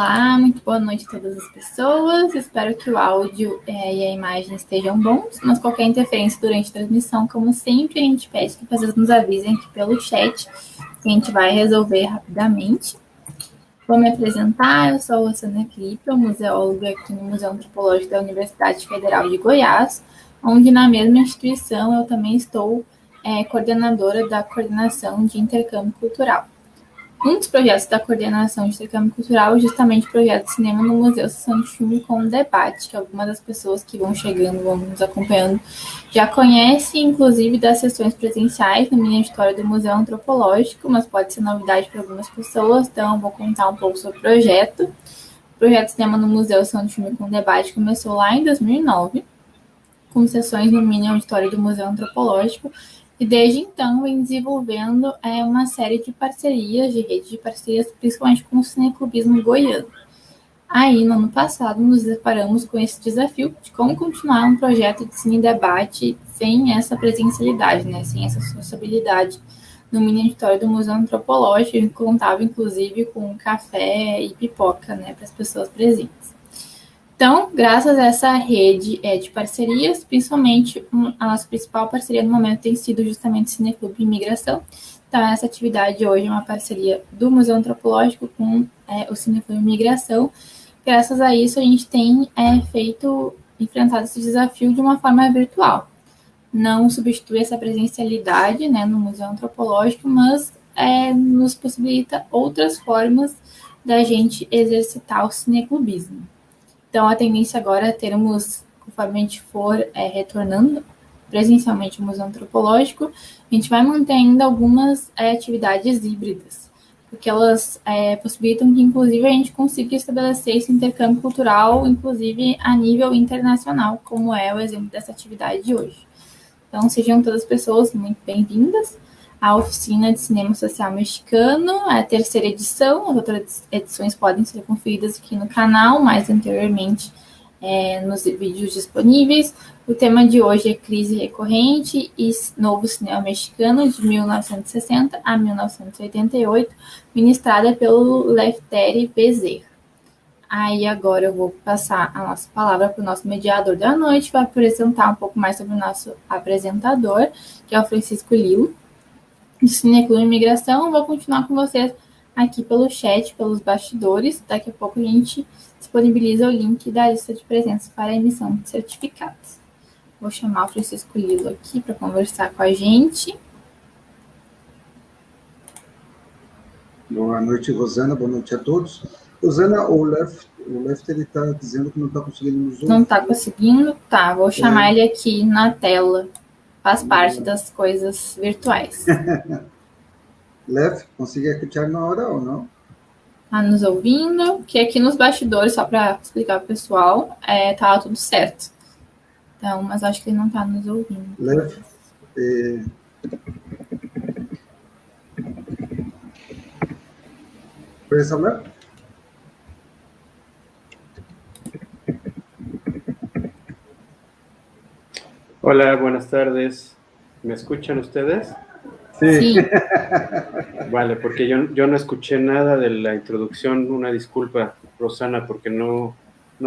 Olá, muito boa noite a todas as pessoas. Espero que o áudio e a imagem estejam bons, mas qualquer interferência durante a transmissão, como sempre, a gente pede que vocês nos avisem aqui pelo chat, que a gente vai resolver rapidamente. Vou me apresentar, eu sou a Luciana Clipper, museóloga aqui no Museu Antropológico da Universidade Federal de Goiás, onde na mesma instituição eu também estou coordenadora da coordenação de intercâmbio cultural. Um dos projetos da coordenação de intercâmbio cultural é justamente o projeto de cinema no Museu Sessão de Filme com um debate, que algumas das pessoas que vão chegando, vão nos acompanhando, já conhecem, inclusive, das sessões presenciais no mini auditório do Museu Antropológico, mas pode ser novidade para algumas pessoas, então eu vou contar um pouco sobre o projeto. O projeto de cinema no Museu Sessão de Filme com debate começou lá em 2009, com sessões no mini auditório do Museu Antropológico, e desde então vem desenvolvendo uma série de parcerias, de rede de parcerias, principalmente com o cineclubismo goiano. Aí, no ano passado, nos deparamos com esse desafio de como continuar um projeto de cine-debate sem essa presencialidade, né? Sem essa sociabilidade no mini auditório do Museu Antropológico, que contava, inclusive, com café e pipoca, né, para as pessoas presentes. Então, graças a essa rede de parcerias, principalmente a nossa principal parceria no momento tem sido justamente o Cineclube Imigração. Então, essa atividade hoje é uma parceria do Museu Antropológico com o Cineclube Imigração. Graças a isso, a gente tem enfrentado esse desafio de uma forma virtual. Não substitui essa presencialidade, né, no Museu Antropológico, mas nos possibilita outras formas da gente exercitar o cineclubismo. Então, a tendência agora é termos, conforme a gente for retornando presencialmente ao Museu Antropológico, a gente vai manter ainda algumas atividades híbridas, porque elas possibilitam que, inclusive, a gente consiga estabelecer esse intercâmbio cultural, inclusive a nível internacional, como é o exemplo dessa atividade de hoje. Então, sejam todas as pessoas muito bem-vindas à Oficina de Cinema Social Mexicano, a terceira edição. As outras edições podem ser conferidas aqui no canal, mais anteriormente nos vídeos disponíveis. O tema de hoje é Crise Recorrente e Novo Cinema Mexicano, de 1960 a 1988, ministrada pelo Leftério Bezerra. Aí agora eu vou passar a nossa palavra para o nosso mediador da noite, vai apresentar um pouco mais sobre o nosso apresentador, que é o Francisco Lilo, do Cineclube Imigração. Vou continuar com vocês aqui pelo chat, pelos bastidores. Daqui a pouco a gente disponibiliza o link da lista de presença para a emissão de certificados. Vou chamar o Francisco Lilo aqui para conversar com a gente. Boa noite, Rosana. Boa noite a todos. Rosana, o Left ele está dizendo que não está conseguindo nos ouvir. Não está conseguindo? Tá, vou chamar ele aqui na tela. Faz parte das coisas virtuais. Left, consegui escutar na hora ou não? Tá nos ouvindo? Que aqui nos bastidores, só para explicar para o pessoal, tá tudo certo. Então, mas acho que ele não está nos ouvindo. Left, ¿puedes hablar? Hola, buenas tardes. ¿Me escuchan ustedes? Sí. Vale, porque yo no escuché nada de la introducción. Una disculpa, Rosana, porque no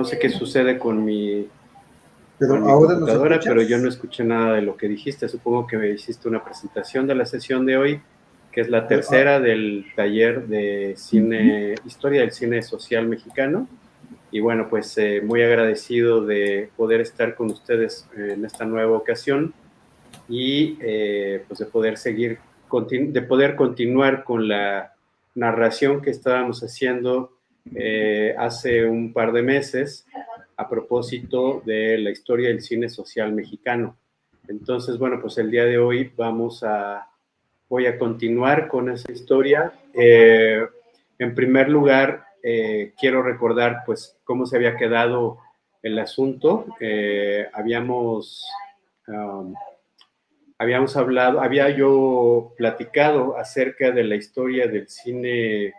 sé qué sucede con mi computadora, pero yo no escuché nada de lo que dijiste. Supongo que me hiciste una presentación de la sesión de hoy, que es la tercera del taller de cine, Historia del Cine Social Mexicano. Y bueno, pues muy agradecido de poder estar con ustedes en esta nueva ocasión y pues de poder continuar con la narración que estábamos haciendo hace un par de meses a propósito de la historia del cine social mexicano. Entonces, bueno, pues el día de hoy voy a continuar con esa historia. En primer lugar, quiero recordar pues cómo se había quedado el asunto. Había yo platicado acerca de la historia del cine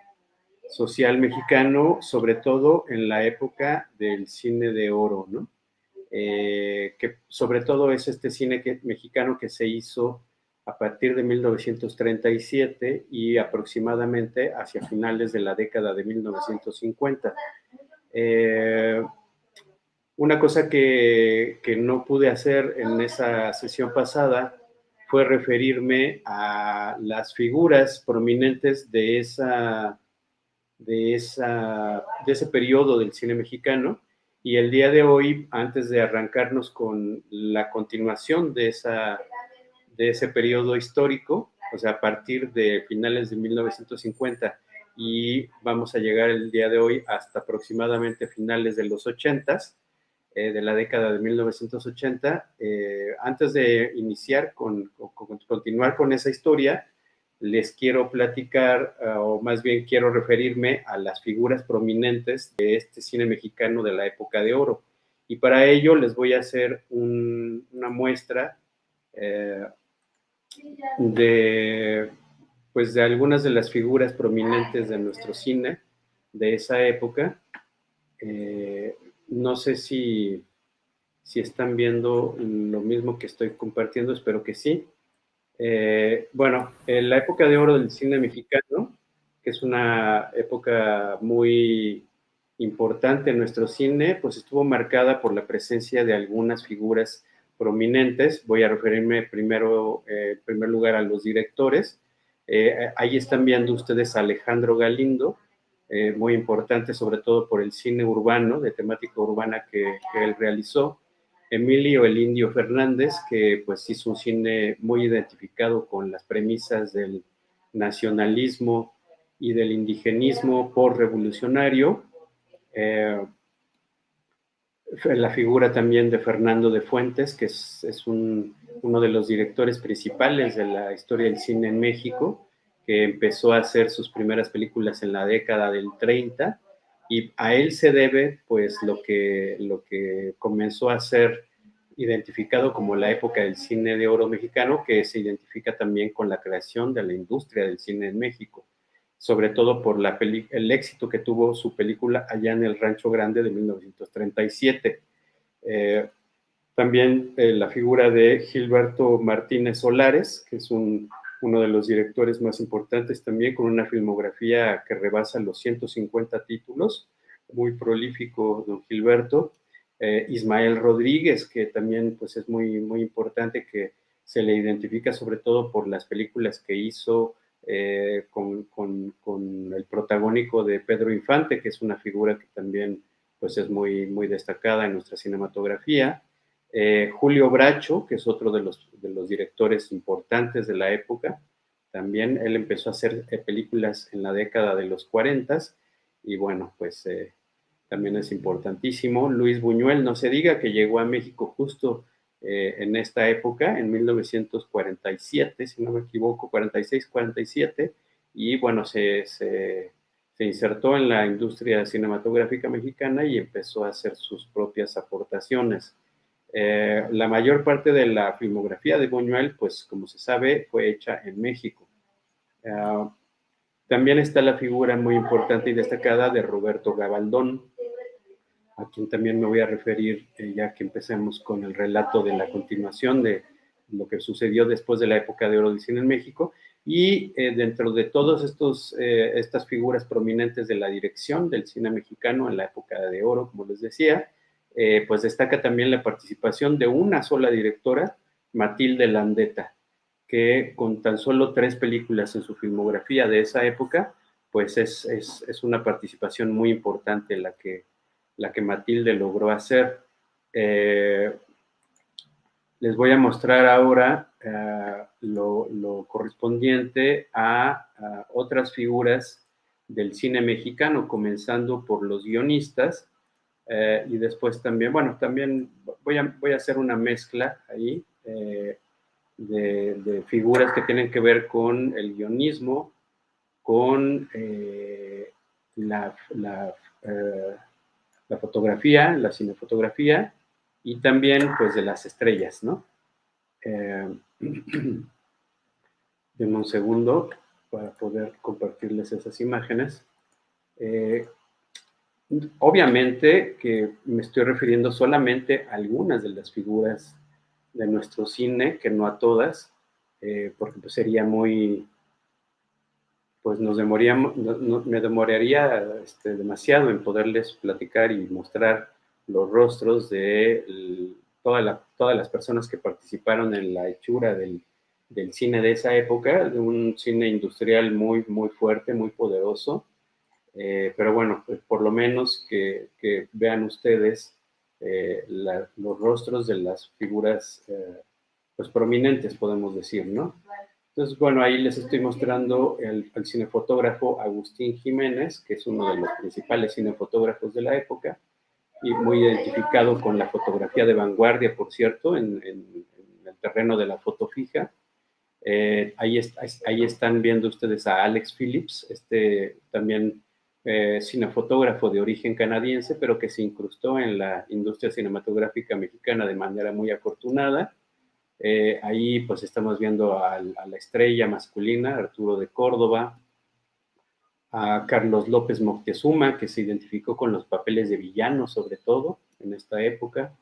social mexicano, sobre todo en la época del cine de oro, ¿no? Que sobre todo es este cine mexicano que se hizo a partir de 1937 y aproximadamente hacia finales de la década de 1950. Una cosa que no pude hacer en esa sesión pasada fue referirme a las figuras prominentes de ese periodo del cine mexicano, y el día de hoy, antes de arrancarnos con la continuación de ese periodo histórico, o sea, a partir de finales de 1950, y vamos a llegar el día de hoy hasta aproximadamente finales de los 80s, de la década de 1980, antes de iniciar continuar con esa historia, les quiero platicar, o más bien quiero referirme a las figuras prominentes de este cine mexicano de la época de oro. Y para ello les voy a hacer una muestra de algunas de las figuras prominentes de nuestro cine de esa época. No sé si están viendo lo mismo que estoy compartiendo, espero que sí. Bueno, en la época de oro del cine mexicano, que es una época muy importante en nuestro cine, pues estuvo marcada por la presencia de algunas figuras prominentes. Voy a referirme primero, en primer lugar, a los directores. Ahí están viendo ustedes a Alejandro Galindo, muy importante sobre todo por el cine urbano, de temática urbana que él realizó. Emilio el Indio Fernández, que pues hizo un cine muy identificado con las premisas del nacionalismo y del indigenismo postrevolucionario. La figura también de Fernando de Fuentes, que es uno de los directores principales de la historia del cine en México, que empezó a hacer sus primeras películas en la década del 30, y a él se debe pues lo que comenzó a ser identificado como la época del cine de oro mexicano, que se identifica también con la creación de la industria del cine en México, sobre todo por el éxito que tuvo su película Allá en el Rancho Grande de 1937. También la figura de Gilberto Martínez Solares, que es uno de los directores más importantes también, con una filmografía que rebasa los 150 títulos, muy prolífico don Gilberto. Ismael Rodríguez, que también pues, es muy, muy importante, que se le identifica sobre todo por las películas que hizo con el protagónico de Pedro Infante, que es una figura que también pues, es muy, muy destacada en nuestra cinematografía. Julio Bracho, que es otro de los directores importantes de la época, también él empezó a hacer películas en la década de los 40, y bueno, pues también es importantísimo. Luis Buñuel, no se diga, que llegó a México justo en esta época, en 1947, si no me equivoco, 46, 47, y bueno, se insertó en la industria cinematográfica mexicana y empezó a hacer sus propias aportaciones. La mayor parte de la filmografía de Buñuel, pues como se sabe, fue hecha en México. También está la figura muy importante y destacada de Roberto Gabaldón, a quien también me voy a referir ya que empecemos con el relato de la continuación de lo que sucedió después de la época de oro del cine en México. Y dentro de todas estas figuras prominentes de la dirección del cine mexicano en la época de oro, como les decía, pues destaca también la participación de una sola directora, Matilde Landeta, que con tan solo 3 películas en su filmografía de esa época, pues es una participación muy importante la que Matilde logró hacer. Les voy a mostrar ahora lo correspondiente a otras figuras del cine mexicano, comenzando por los guionistas, y después también, bueno, también voy a hacer una mezcla ahí de figuras que tienen que ver con el guionismo, con la fotografía, la cinefotografía, y también pues de las estrellas, ¿no? Denme un segundo para poder compartirles esas imágenes. Obviamente que me estoy refiriendo solamente a algunas de las figuras de nuestro cine, que no a todas. porque pues sería muy, pues me demoraría demasiado en poderles platicar y mostrar los rostros de todas las personas que participaron en la hechura del cine de esa época, de un cine industrial muy, muy fuerte, muy poderoso. Pero bueno, pues por lo menos que vean ustedes los rostros de las figuras pues prominentes, podemos decir, ¿no? Entonces, bueno, ahí les estoy mostrando al cinefotógrafo Agustín Jiménez, que es uno de los principales cinefotógrafos de la época y muy identificado con la fotografía de vanguardia, por cierto, en el terreno de la foto fija. Ahí están viendo ustedes a Alex Phillips, también cinefotógrafo de origen canadiense, pero que se incrustó en la industria cinematográfica mexicana de manera muy afortunada. Ahí pues estamos viendo a la estrella masculina, Arturo de Córdoba, a Carlos López Moctezuma, que se identificó con los papeles de villano sobre todo en esta época.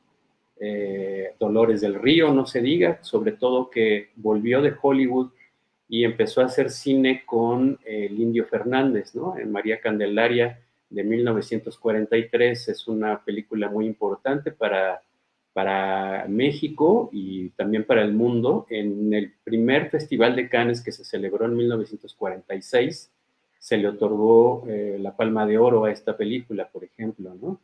Dolores del Río, no se diga, sobre todo que volvió de Hollywood y empezó a hacer cine con el Indio Fernández, ¿no? En María Candelaria de 1943 es una película muy importante para México y también para el mundo. En el primer Festival de Cannes que se celebró en 1946, se le otorgó la Palma de Oro a esta película, por ejemplo, ¿no?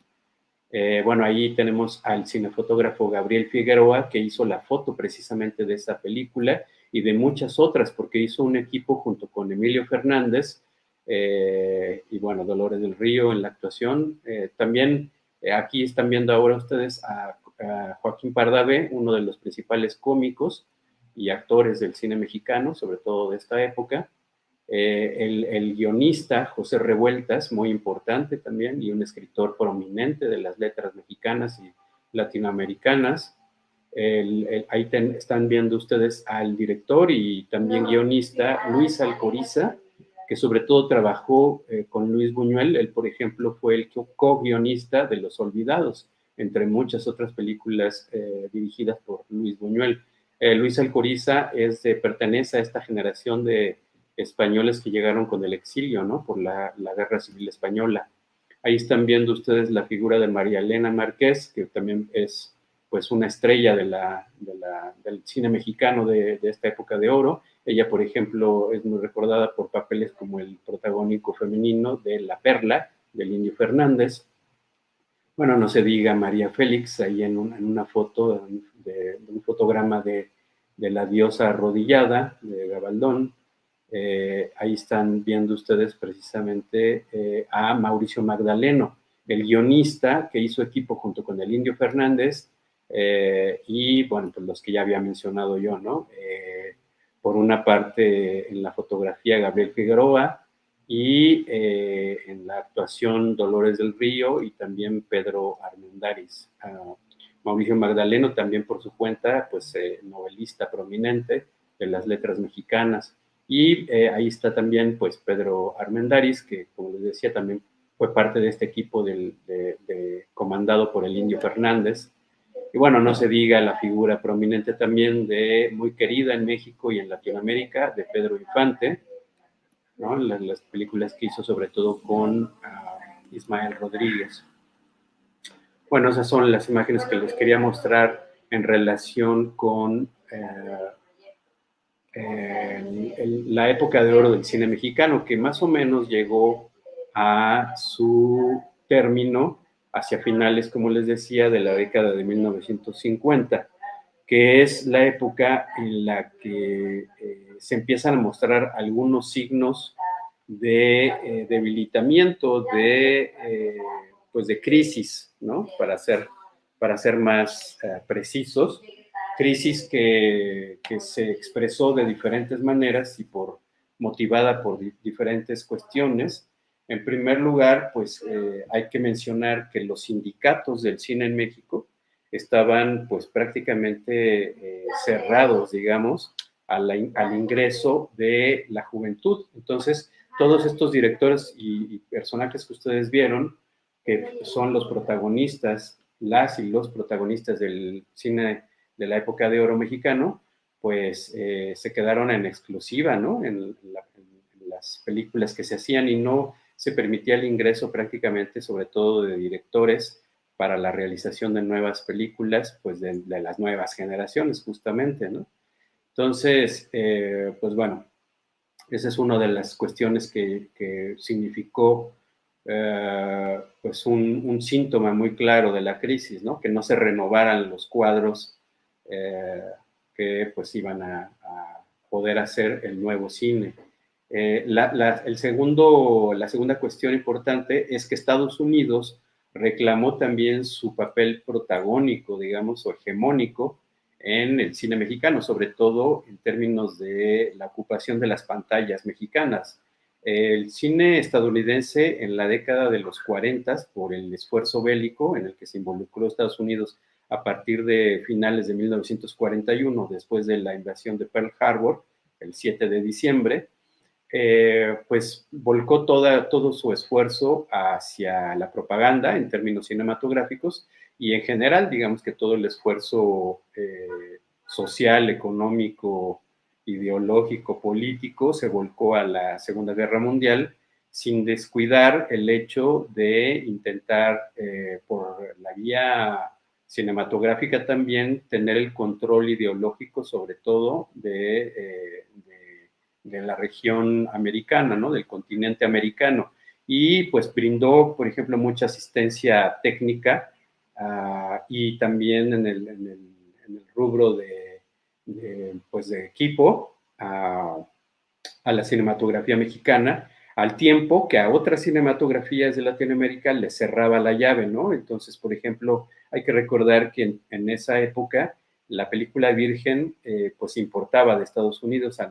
Bueno, ahí tenemos al cinefotógrafo Gabriel Figueroa, que hizo la foto precisamente de esa película y de muchas otras, porque hizo un equipo junto con Emilio Fernández y bueno, Dolores del Río en la actuación. También aquí están viendo ahora ustedes a Joaquín Pardavé, uno de los principales cómicos y actores del cine mexicano, sobre todo de esta época. El guionista José Revueltas, muy importante también, y un escritor prominente de las letras mexicanas y latinoamericanas. Ahí están viendo ustedes al director y también guionista Luis Alcoriza, que sobre todo trabajó con Luis Buñuel. Él, por ejemplo, fue el co-guionista de Los Olvidados, entre muchas otras películas dirigidas por Luis Buñuel. Luis Alcoriza pertenece a esta generación de españoles que llegaron con el exilio, ¿no? Por la Guerra Civil Española. Ahí están viendo ustedes la figura de María Elena Márquez, que también es pues una estrella del cine mexicano de esta época de oro. Ella, por ejemplo, es muy recordada por papeles como el protagónico femenino de La Perla, del Indio Fernández. Bueno, no se diga María Félix, ahí en una foto, de un fotograma de la diosa arrodillada, de Gabaldón. Ahí están viendo ustedes precisamente a Mauricio Magdaleno, el guionista que hizo equipo junto con el Indio Fernández y, bueno, pues los que ya había mencionado yo, ¿no? Por una parte, en la fotografía, Gabriel Figueroa y en la actuación Dolores del Río y también Pedro Armendáriz. Mauricio Magdaleno también por su cuenta, pues novelista prominente de las letras mexicanas. Y ahí está también, pues, Pedro Armendáriz, que, como les decía, también fue parte de este equipo comandado por el Indio Fernández. Y bueno, no se diga la figura prominente también muy querida en México y en Latinoamérica, de Pedro Infante, ¿no? Las películas que hizo sobre todo con Ismael Rodríguez. Bueno, esas son las imágenes que les quería mostrar en relación con la época de oro del cine mexicano, que más o menos llegó a su término hacia finales, como les decía, de la década de 1950, que es la época en la que se empiezan a mostrar algunos signos de debilitamiento, pues de crisis, ¿no? Para ser más precisos. Crisis que se expresó de diferentes maneras y motivada por diferentes cuestiones. En primer lugar, pues hay que mencionar que los sindicatos del cine en México estaban pues prácticamente cerrados, digamos, al ingreso de la juventud. Entonces, todos estos directores y personajes que ustedes vieron, que son los protagonistas, las y los protagonistas del cine de la época de oro mexicano, pues se quedaron en exclusiva, ¿no? En las películas que se hacían y no se permitía el ingreso prácticamente, sobre todo de directores, para la realización de nuevas películas, pues de las nuevas generaciones, justamente, ¿no? Entonces, pues bueno, esa es una de las cuestiones que significó pues un síntoma muy claro de la crisis, ¿no? Que no se renovaran los cuadros que pues iban a poder hacer el nuevo cine. La segunda cuestión importante es que Estados Unidos reclamó también su papel protagónico, digamos, o hegemónico en el cine mexicano, sobre todo en términos de la ocupación de las pantallas mexicanas. El cine estadounidense en la década de los 40, por el esfuerzo bélico en el que se involucró Estados Unidos a partir de finales de 1941, después de la invasión de Pearl Harbor, el 7 de diciembre, pues volcó todo su esfuerzo hacia la propaganda en términos cinematográficos y en general, digamos que todo el esfuerzo social, económico, ideológico, político se volcó a la Segunda Guerra Mundial sin descuidar el hecho de intentar por la vía cinematográfica también tener el control ideológico sobre todo de la región americana, ¿no? Del continente americano. Y pues brindó, por ejemplo, mucha asistencia técnica y también en el rubro pues de equipo a la cinematografía mexicana, al tiempo que a otras cinematografías de Latinoamérica les cerraba la llave, ¿no? Entonces, por ejemplo, hay que recordar que en esa época la película virgen pues importaba de Estados Unidos a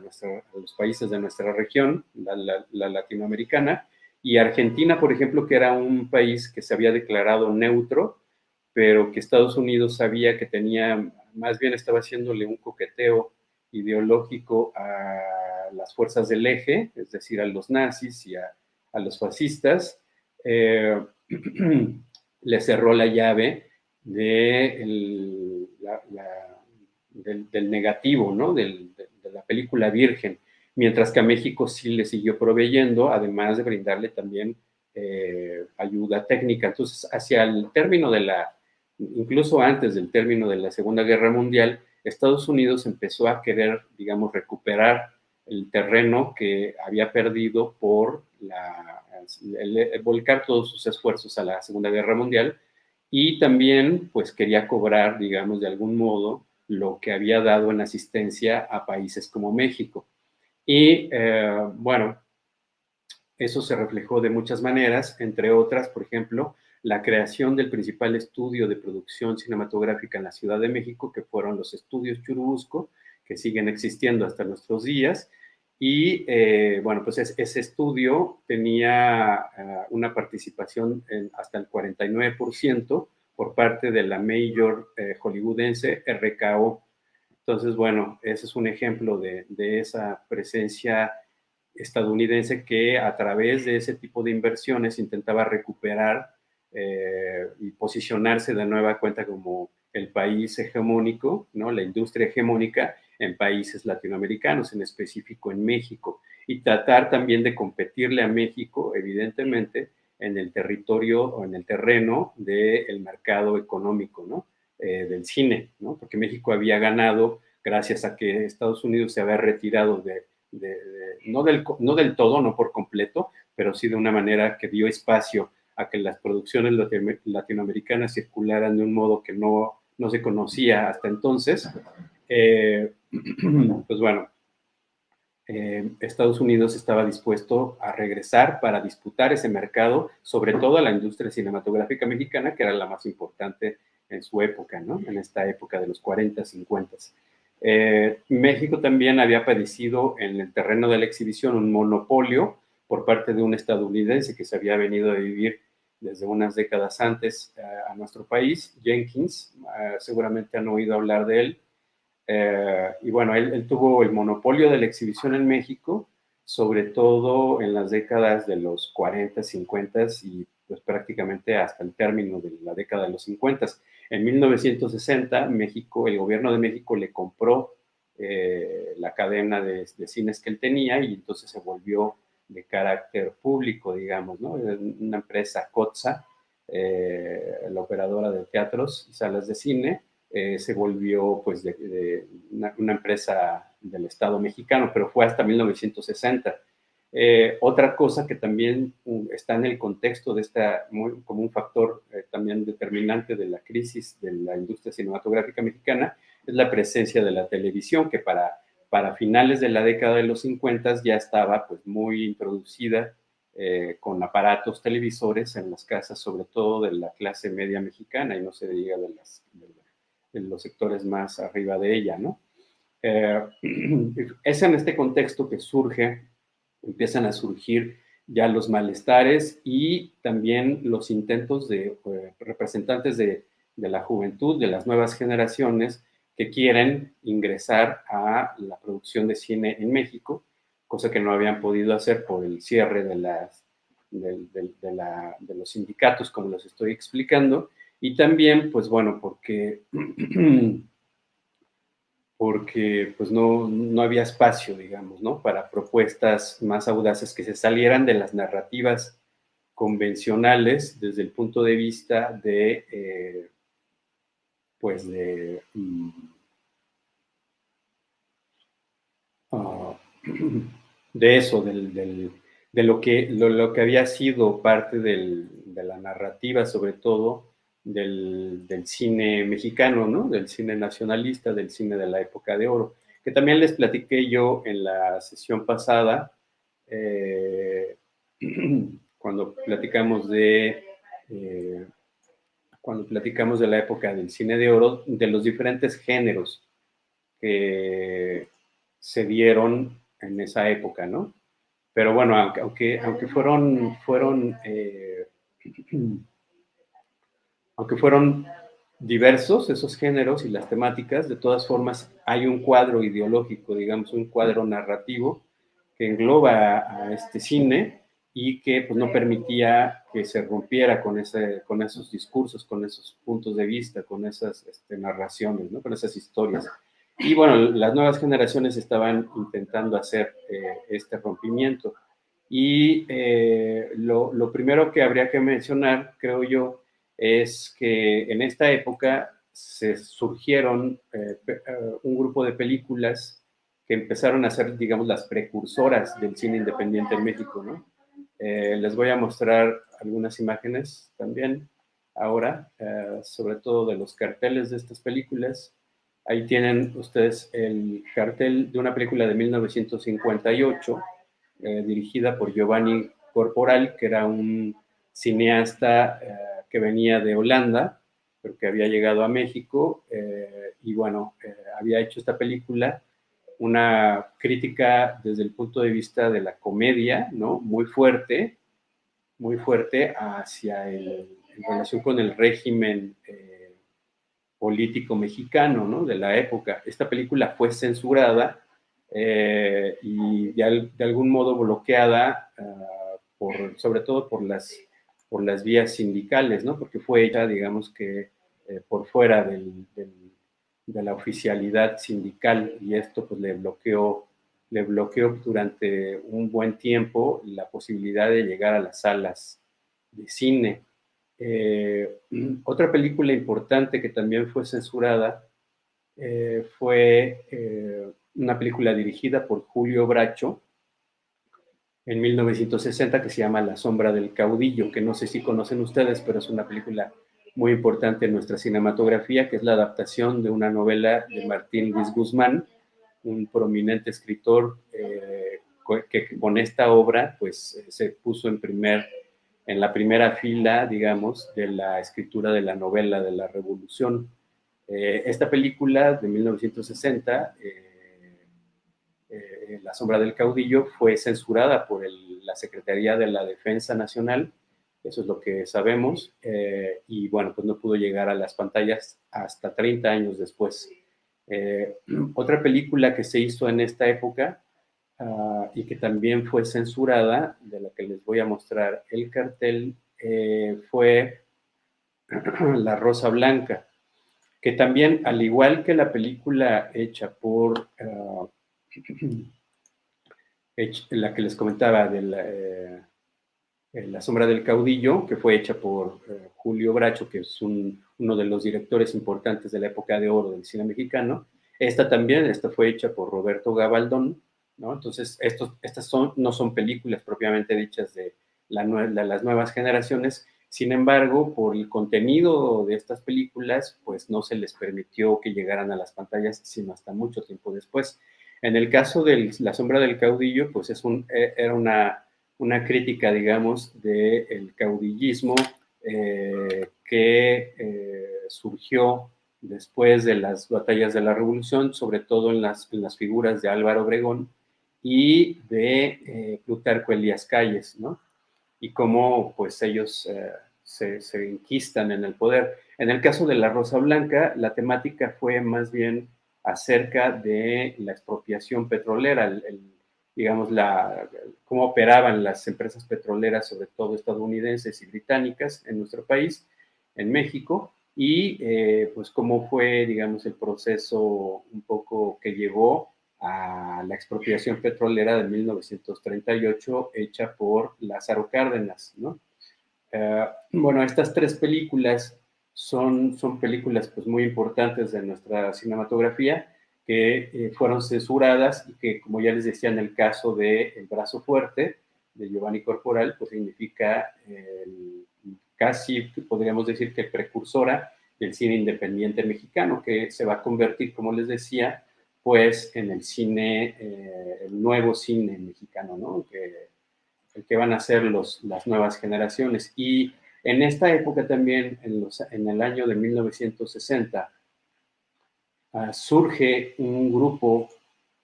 los países de nuestra región, la latinoamericana, y Argentina, por ejemplo, que era un país que se había declarado neutro, pero que Estados Unidos sabía que tenía, más bien estaba haciéndole un coqueteo ideológico a las fuerzas del eje, es decir, a los nazis y a los fascistas, le cerró la llave del negativo, ¿no? De la película virgen, mientras que a México sí le siguió proveyendo, además de brindarle también ayuda técnica. Entonces, hacia el término incluso antes del término de la Segunda Guerra Mundial, Estados Unidos empezó a querer, digamos, recuperar el terreno que había perdido por el volcar todos sus esfuerzos a la Segunda Guerra Mundial y también, pues, quería cobrar, digamos, de algún modo lo que había dado en asistencia a países como México. Y, bueno, eso se reflejó de muchas maneras, entre otras, por ejemplo, la creación del principal estudio de producción cinematográfica en la Ciudad de México, que fueron los estudios Churubusco, que siguen existiendo hasta nuestros días. Y bueno, pues ese estudio tenía una participación hasta el 49% por parte de la major hollywoodense RKO. Entonces, bueno, ese es un ejemplo de esa presencia estadounidense que a través de ese tipo de inversiones intentaba recuperar y posicionarse de nueva cuenta como el país hegemónico, ¿no? La industria hegemónica en países latinoamericanos, en específico en México, y tratar también de competirle a México, evidentemente, en el territorio o en el terreno del mercado económico, ¿no? Del cine, ¿no? Porque México había ganado gracias a que Estados Unidos se había retirado no del todo, no por completo, pero sí de una manera que dio espacio a que las producciones latinoamericanas circularan de un modo que no se conocía hasta entonces. Pues bueno, Estados Unidos estaba dispuesto a regresar para disputar ese mercado, sobre todo a la industria cinematográfica mexicana, que era la más importante en su época, ¿no? En esta época de los 40, 50. México también había padecido en el terreno de la exhibición un monopolio por parte de un estadounidense que se había venido a vivir desde unas décadas antes a nuestro país, Jenkins, seguramente han oído hablar de él. Y bueno, él tuvo el monopolio de la exhibición en México, sobre todo en las décadas de los 40, 50 y pues prácticamente hasta el término de la década de los 50. En 1960, México, el gobierno de México le compró la cadena de cines que él tenía, y entonces se volvió de carácter público, digamos, ¿no? Una empresa COTSA, la operadora de teatros y salas de cine, se volvió pues una empresa del Estado mexicano, pero fue hasta 1960. Otra cosa que también está en el contexto de como un factor también determinante de la crisis de la industria cinematográfica mexicana, es la presencia de la televisión, que para finales de la década de los 50 ya estaba pues muy introducida, con aparatos televisores en las casas, sobre todo de la clase media mexicana, y no se diga de los sectores más arriba de ella, ¿no? Es en este contexto que empiezan a surgir ya los malestares y también los intentos de representantes de la juventud, de las nuevas generaciones, que quieren ingresar a la producción de cine en México, cosa que no habían podido hacer por el cierre de los sindicatos, como los estoy explicando, y también, pues bueno, porque pues no había espacio, digamos, ¿no? Para propuestas más audaces que se salieran de las narrativas convencionales desde el punto de vista de, pues de eso, de lo que había sido parte de la narrativa, sobre todo del cine mexicano, ¿no? Del cine nacionalista, del cine de la época de oro, que también les platiqué yo en la sesión pasada, cuando platicamos de la época del cine de oro, de los diferentes géneros que se dieron en esa época, ¿no? Pero bueno, aunque fueron diversos esos géneros y las temáticas, de todas formas hay un cuadro ideológico, digamos, un cuadro narrativo que engloba a este cine y que pues no permitía que se rompiera con esos discursos, con esos puntos de vista, con esas narraciones, ¿no? Con esas historias. Y bueno, las nuevas generaciones estaban intentando hacer este rompimiento. Y lo primero que habría que mencionar, creo yo, es que en esta época se surgieron un grupo de películas que empezaron a ser, digamos, las precursoras del cine independiente en México, ¿no? Les voy a mostrar algunas imágenes también ahora, sobre todo de los carteles de estas películas. Ahí tienen ustedes el cartel de una película de 1958, dirigida por Giovanni Corporal, que era un cineasta que venía de Holanda, pero que había llegado a México, y bueno, había hecho esta película, una crítica desde el punto de vista de la comedia, ¿no? Muy fuerte en relación con el régimen político mexicano, ¿no? De la época. Esta película fue censurada y de algún modo bloqueada, sobre todo por las vías sindicales, ¿no? Porque fue hecha, digamos que, por fuera de la oficialidad sindical, y esto pues le bloqueó durante un buen tiempo la posibilidad de llegar a las salas de cine. Otra película importante que también fue censurada fue una película dirigida por Julio Bracho en 1960, que se llama La sombra del caudillo, que no sé si conocen ustedes, pero es una película muy importante en nuestra cinematografía, que es la adaptación de una novela de Martín Luis Guzmán, un prominente escritor que con esta obra pues se puso en la primera fila, digamos, de la escritura de la novela de la Revolución. Esta película de 1960, La sombra del caudillo, fue censurada por la Secretaría de la Defensa Nacional, eso es lo que sabemos, y bueno, pues no pudo llegar a las pantallas hasta 30 años después. Otra película que se hizo en esta época y que también fue censurada, de la que les voy a mostrar el cartel, fue La Rosa Blanca. que también, al igual que la película hecha por la que les comentaba de La sombra del caudillo, que fue hecha por Julio Bracho, que es uno de los directores importantes de la época de oro del cine mexicano. Esta fue hecha por Roberto Gabaldón, ¿no? Entonces, estas no son películas propiamente dichas de las nuevas generaciones. Sin embargo, por el contenido de estas películas, pues no se les permitió que llegaran a las pantallas, sino hasta mucho tiempo después. En el caso de La sombra del caudillo, pues era una crítica, digamos, del caudillismo que surgió después de las batallas de la Revolución, sobre todo en las figuras de Álvaro Obregón y de Plutarco Elías Calles, ¿no? Y cómo, pues, ellos se enquistan en el poder. En el caso de La Rosa Blanca, la temática fue más bien acerca de la expropiación petrolera, digamos, cómo operaban las empresas petroleras, sobre todo estadounidenses y británicas, en nuestro país, en México, y pues cómo fue, digamos, el proceso un poco que llevó a la expropiación petrolera de 1938 hecha por Lázaro Cárdenas, ¿no? Bueno, estas tres películas son películas pues muy importantes de nuestra cinematografía que fueron censuradas y que, como ya les decía, en el caso de El brazo fuerte de Giovanni Corporal, pues significa casi podríamos decir que precursora del cine independiente mexicano, que se va a convertir, como les decía, pues en el cine, el nuevo cine mexicano, ¿no? El que van a ser las nuevas generaciones. Y en esta época también, en el año de 1960, surge un grupo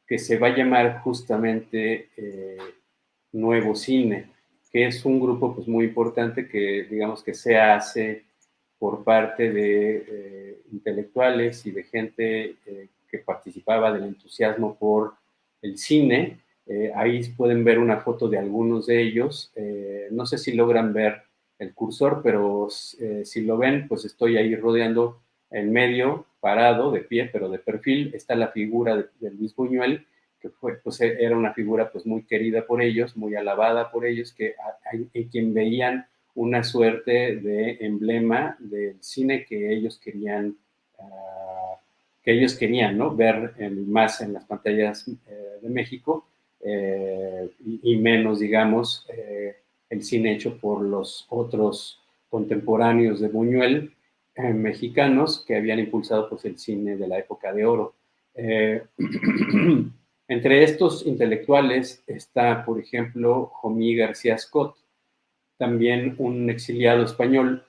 que se va a llamar justamente Nuevo Cine, que es un grupo pues muy importante que digamos que se hace por parte de intelectuales y de gente que participaba del entusiasmo por el cine. Ahí pueden ver una foto de algunos de ellos. No sé si logran ver el cursor, pero si lo ven, pues estoy ahí rodeando el medio, parado, de pie, pero de perfil. Está la figura de Luis Buñuel, que pues, era una figura pues, muy querida por ellos, muy alabada por ellos, en quien veían una suerte de emblema del cine que ellos querían ¿no? Ver más en las pantallas de México y menos, digamos, el cine hecho por los otros contemporáneos de Buñuel, mexicanos, que habían impulsado pues, el cine de la época de oro. Entre estos intelectuales está, por ejemplo, Jomí García Scott, también un exiliado español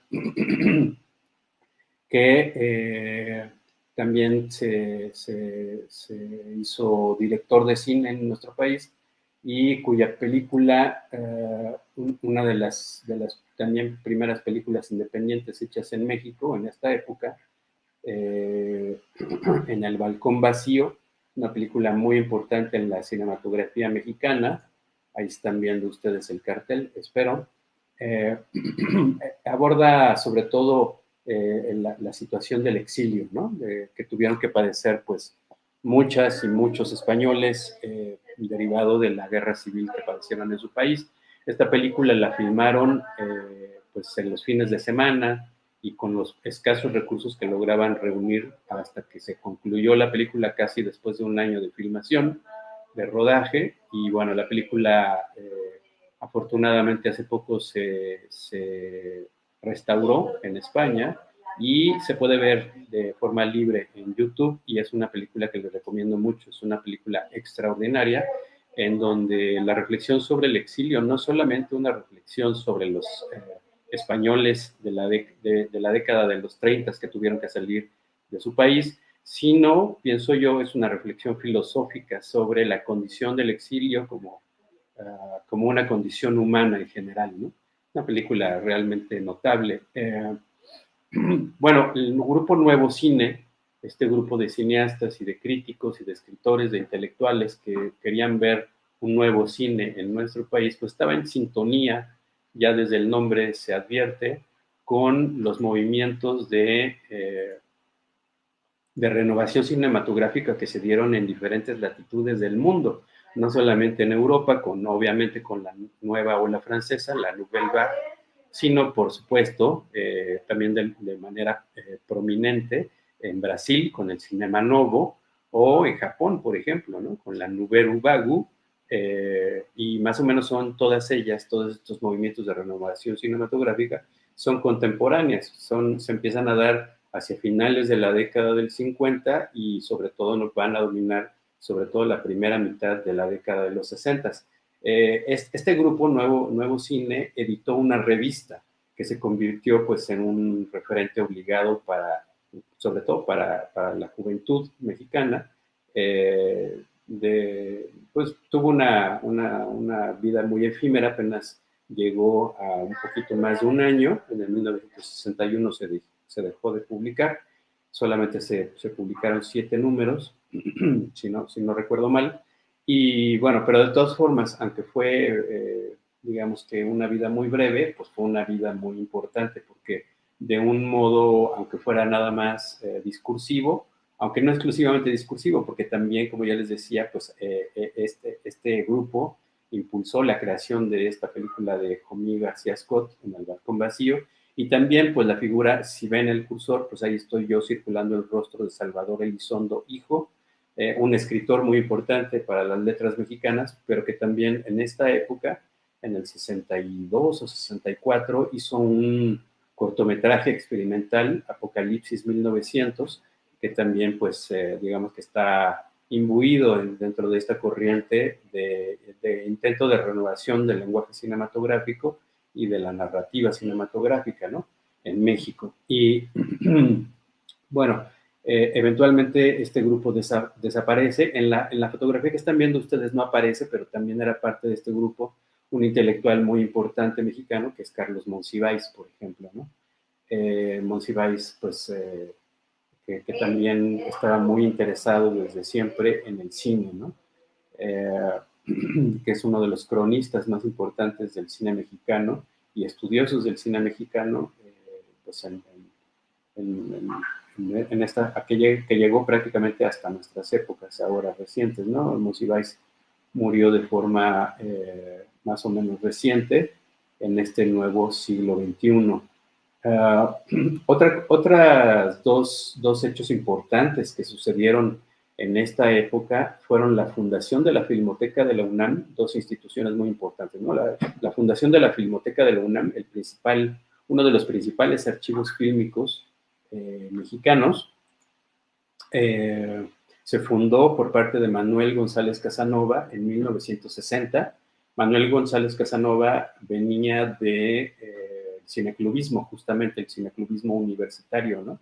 que también se hizo director de cine en nuestro país y cuya película, una de las también primeras películas independientes hechas en México en esta época, En el balcón vacío, una película muy importante en la cinematografía mexicana. Ahí están viendo ustedes el cartel, espero. Aborda sobre todo la situación del exilio, ¿no? Que tuvieron que padecer pues muchas y muchos españoles derivado de la guerra civil que padecieron en su país. Esta película la filmaron pues en los fines de semana y con los escasos recursos que lograban reunir hasta que se concluyó la película casi después de un año de filmación, de rodaje. Y bueno, la película afortunadamente hace poco se restauró en España y se puede ver de forma libre en YouTube y es una película que les recomiendo mucho. Es una película extraordinaria en donde la reflexión sobre el exilio, no solamente una reflexión sobre los españoles de la década de los 30 que tuvieron que salir de su país, sino, pienso yo, es una reflexión filosófica sobre la condición del exilio como una condición humana en general, ¿no? Una película realmente notable. Bueno, el grupo Nuevo Cine, este grupo de cineastas y de críticos y de escritores, de intelectuales que querían ver un nuevo cine en nuestro país, pues estaba en sintonía, ya desde el nombre se advierte, con los movimientos de de renovación cinematográfica que se dieron en diferentes latitudes del mundo, no solamente en Europa, obviamente con la nueva ola francesa, la Nouvelle Vague, sino, por supuesto, también de manera prominente en Brasil con el Cinema Novo, o en Japón, por ejemplo, ¿no? Con la Nouvelle Vague, y más o menos son todas ellas, todos estos movimientos de renovación cinematográfica, son contemporáneas, se empiezan a dar hacia finales de la década del 50 y sobre todo nos van a dominar sobre todo la primera mitad de la década de los 60. Este grupo Nuevo Cine editó una revista que se convirtió pues en un referente obligado sobre todo para la juventud mexicana. Pues tuvo una vida muy efímera, apenas llegó a un poquito más de un año, en el 1961 se dejó de publicar, solamente se publicaron 7 números, si no recuerdo mal, y bueno, pero de todas formas, aunque fue, digamos que una vida muy breve, pues fue una vida muy importante, porque de un modo, aunque fuera nada más discursivo, aunque no exclusivamente discursivo, porque también, como ya les decía, pues este grupo impulsó la creación de esta película de Jomí García Scott, En el balcón vacío, y también pues la figura, si ven el cursor, pues ahí estoy yo circulando el rostro de Salvador Elizondo Hijo, un escritor muy importante para las letras mexicanas, pero que también en esta época, en el 62 o 64, hizo un cortometraje experimental, Apocalipsis 1900, que también pues digamos que está imbuido dentro de esta corriente de intento de renovación del lenguaje cinematográfico y de la narrativa cinematográfica, ¿no? En México. Y bueno, eventualmente este grupo desaparece. En la fotografía que están viendo ustedes no aparece, pero también era parte de este grupo un intelectual muy importante mexicano, que es Carlos Monsiváis, por ejemplo, ¿no? Monsiváis, pues, que también estaba muy interesado desde siempre en el cine, ¿no? Que es uno de los cronistas más importantes del cine mexicano y estudiosos del cine mexicano, pues que llegó prácticamente hasta nuestras épocas ahora recientes, ¿no? Monsiváis murió de forma más o menos reciente en este nuevo siglo XXI. Otras dos hechos importantes que sucedieron en esta época fueron la fundación de la Filmoteca de la UNAM, dos instituciones muy importantes, ¿no? La fundación de la Filmoteca de la UNAM, uno de los principales archivos fílmicos mexicanos, se fundó por parte de Manuel González Casanova en 1960. Manuel González Casanova venía de cineclubismo, justamente el cineclubismo universitario, ¿no?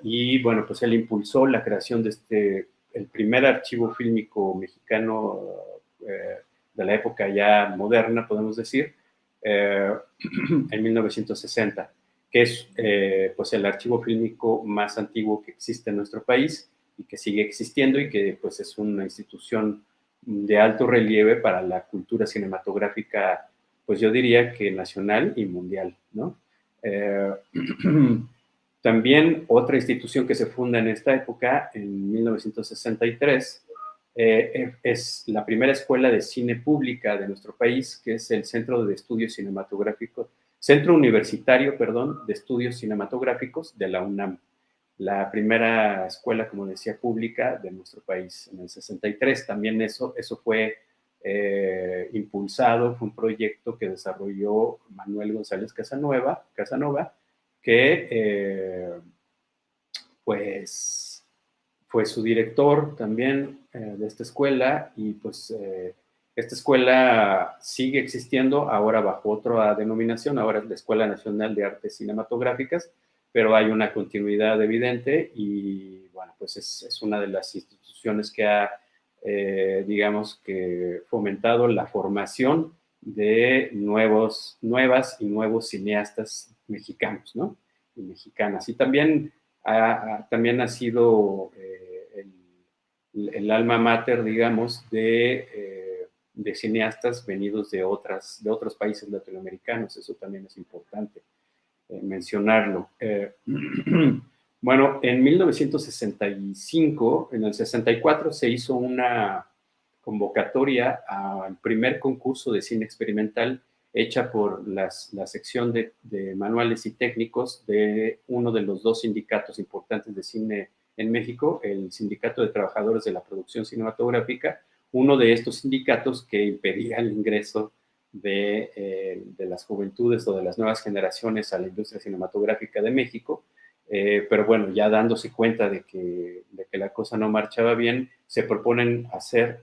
Y bueno, pues él impulsó la creación de el primer archivo fílmico mexicano de la época ya moderna, podemos decir, en 1960, que es pues el archivo fílmico más antiguo que existe en nuestro país y que sigue existiendo y que pues es una institución de alto relieve para la cultura cinematográfica, pues yo diría que nacional y mundial, ¿no? También otra institución que se funda en esta época, en 1963, es la primera escuela de cine pública de nuestro país, que es el Centro de Estudios Cinematográficos, Centro Universitario, perdón, de Estudios Cinematográficos de la UNAM. La primera escuela, como decía, pública de nuestro país en el 63. También eso fue impulsado, fue un proyecto que desarrolló Manuel González Casanova, que pues fue su director también de esta escuela y pues esta escuela sigue existiendo ahora bajo otra denominación, ahora es la Escuela Nacional de Artes Cinematográficas, pero hay una continuidad evidente y bueno, pues es una de las instituciones que ha, digamos que fomentado la formación de nuevas y nuevos cineastas mexicanos, ¿no? Y mexicanas. Y también ha sido el alma mater, digamos, de cineastas venidos de otros países latinoamericanos. Eso también es importante mencionarlo. Bueno, en 1965, en el 64, se hizo una convocatoria al primer concurso de cine experimental hecha por la sección de manuales y técnicos de uno de los dos sindicatos importantes de cine en México, el Sindicato de Trabajadores de la Producción Cinematográfica, uno de estos sindicatos que impedía el ingreso de las juventudes o de las nuevas generaciones a la industria cinematográfica de México. Pero bueno, ya dándose cuenta de que la cosa no marchaba bien, se proponen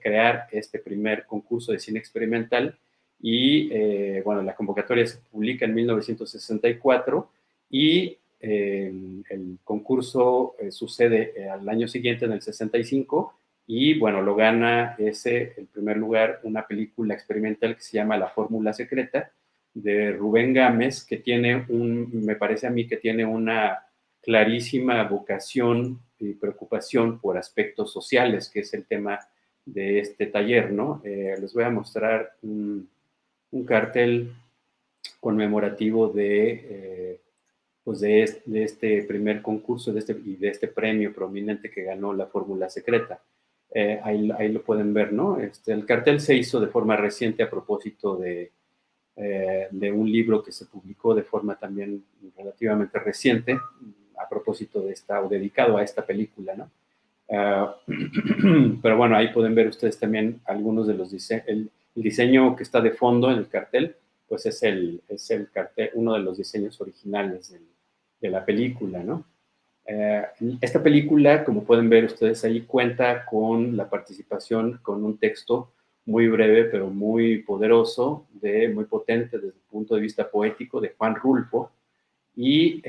crear este primer concurso de cine experimental y bueno, la convocatoria se publica en 1964 y el concurso sucede al año siguiente, en el 65, y bueno, lo gana el primer lugar, una película experimental que se llama La Fórmula Secreta, de Rubén Gámez, que me parece a mí que tiene una clarísima vocación y preocupación por aspectos sociales, que es el tema de este taller, ¿no? Les voy a mostrar un cartel conmemorativo pues de este primer concurso y de este premio prominente que ganó La Fórmula Secreta. Ahí lo pueden ver, ¿no? El cartel se hizo de forma reciente a propósito de un libro que se publicó de forma también relativamente reciente, a propósito o dedicado a esta película, ¿no? Pero bueno, ahí pueden ver ustedes también algunos de los diseños. El diseño que está de fondo en el cartel, pues es el cartel, uno de los diseños originales de la película, ¿no? Esta película, como pueden ver ustedes ahí, cuenta con la participación, con un texto muy breve, pero muy poderoso, muy potente desde el punto de vista poético, de Juan Rulfo. Y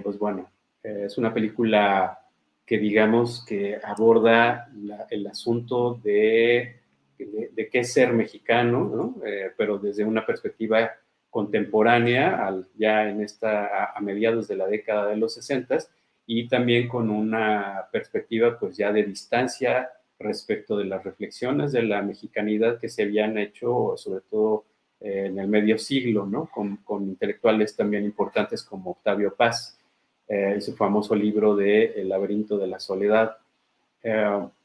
pues bueno, es una película que digamos que aborda el asunto de qué es ser mexicano, ¿no? Pero desde una perspectiva contemporánea, ya a mediados de la década de los 60, y también con una perspectiva pues ya de distancia respecto de las reflexiones de la mexicanidad que se habían hecho, sobre todo en el medio siglo, ¿no? Con intelectuales también importantes como Octavio Paz, su famoso libro de El laberinto de la soledad.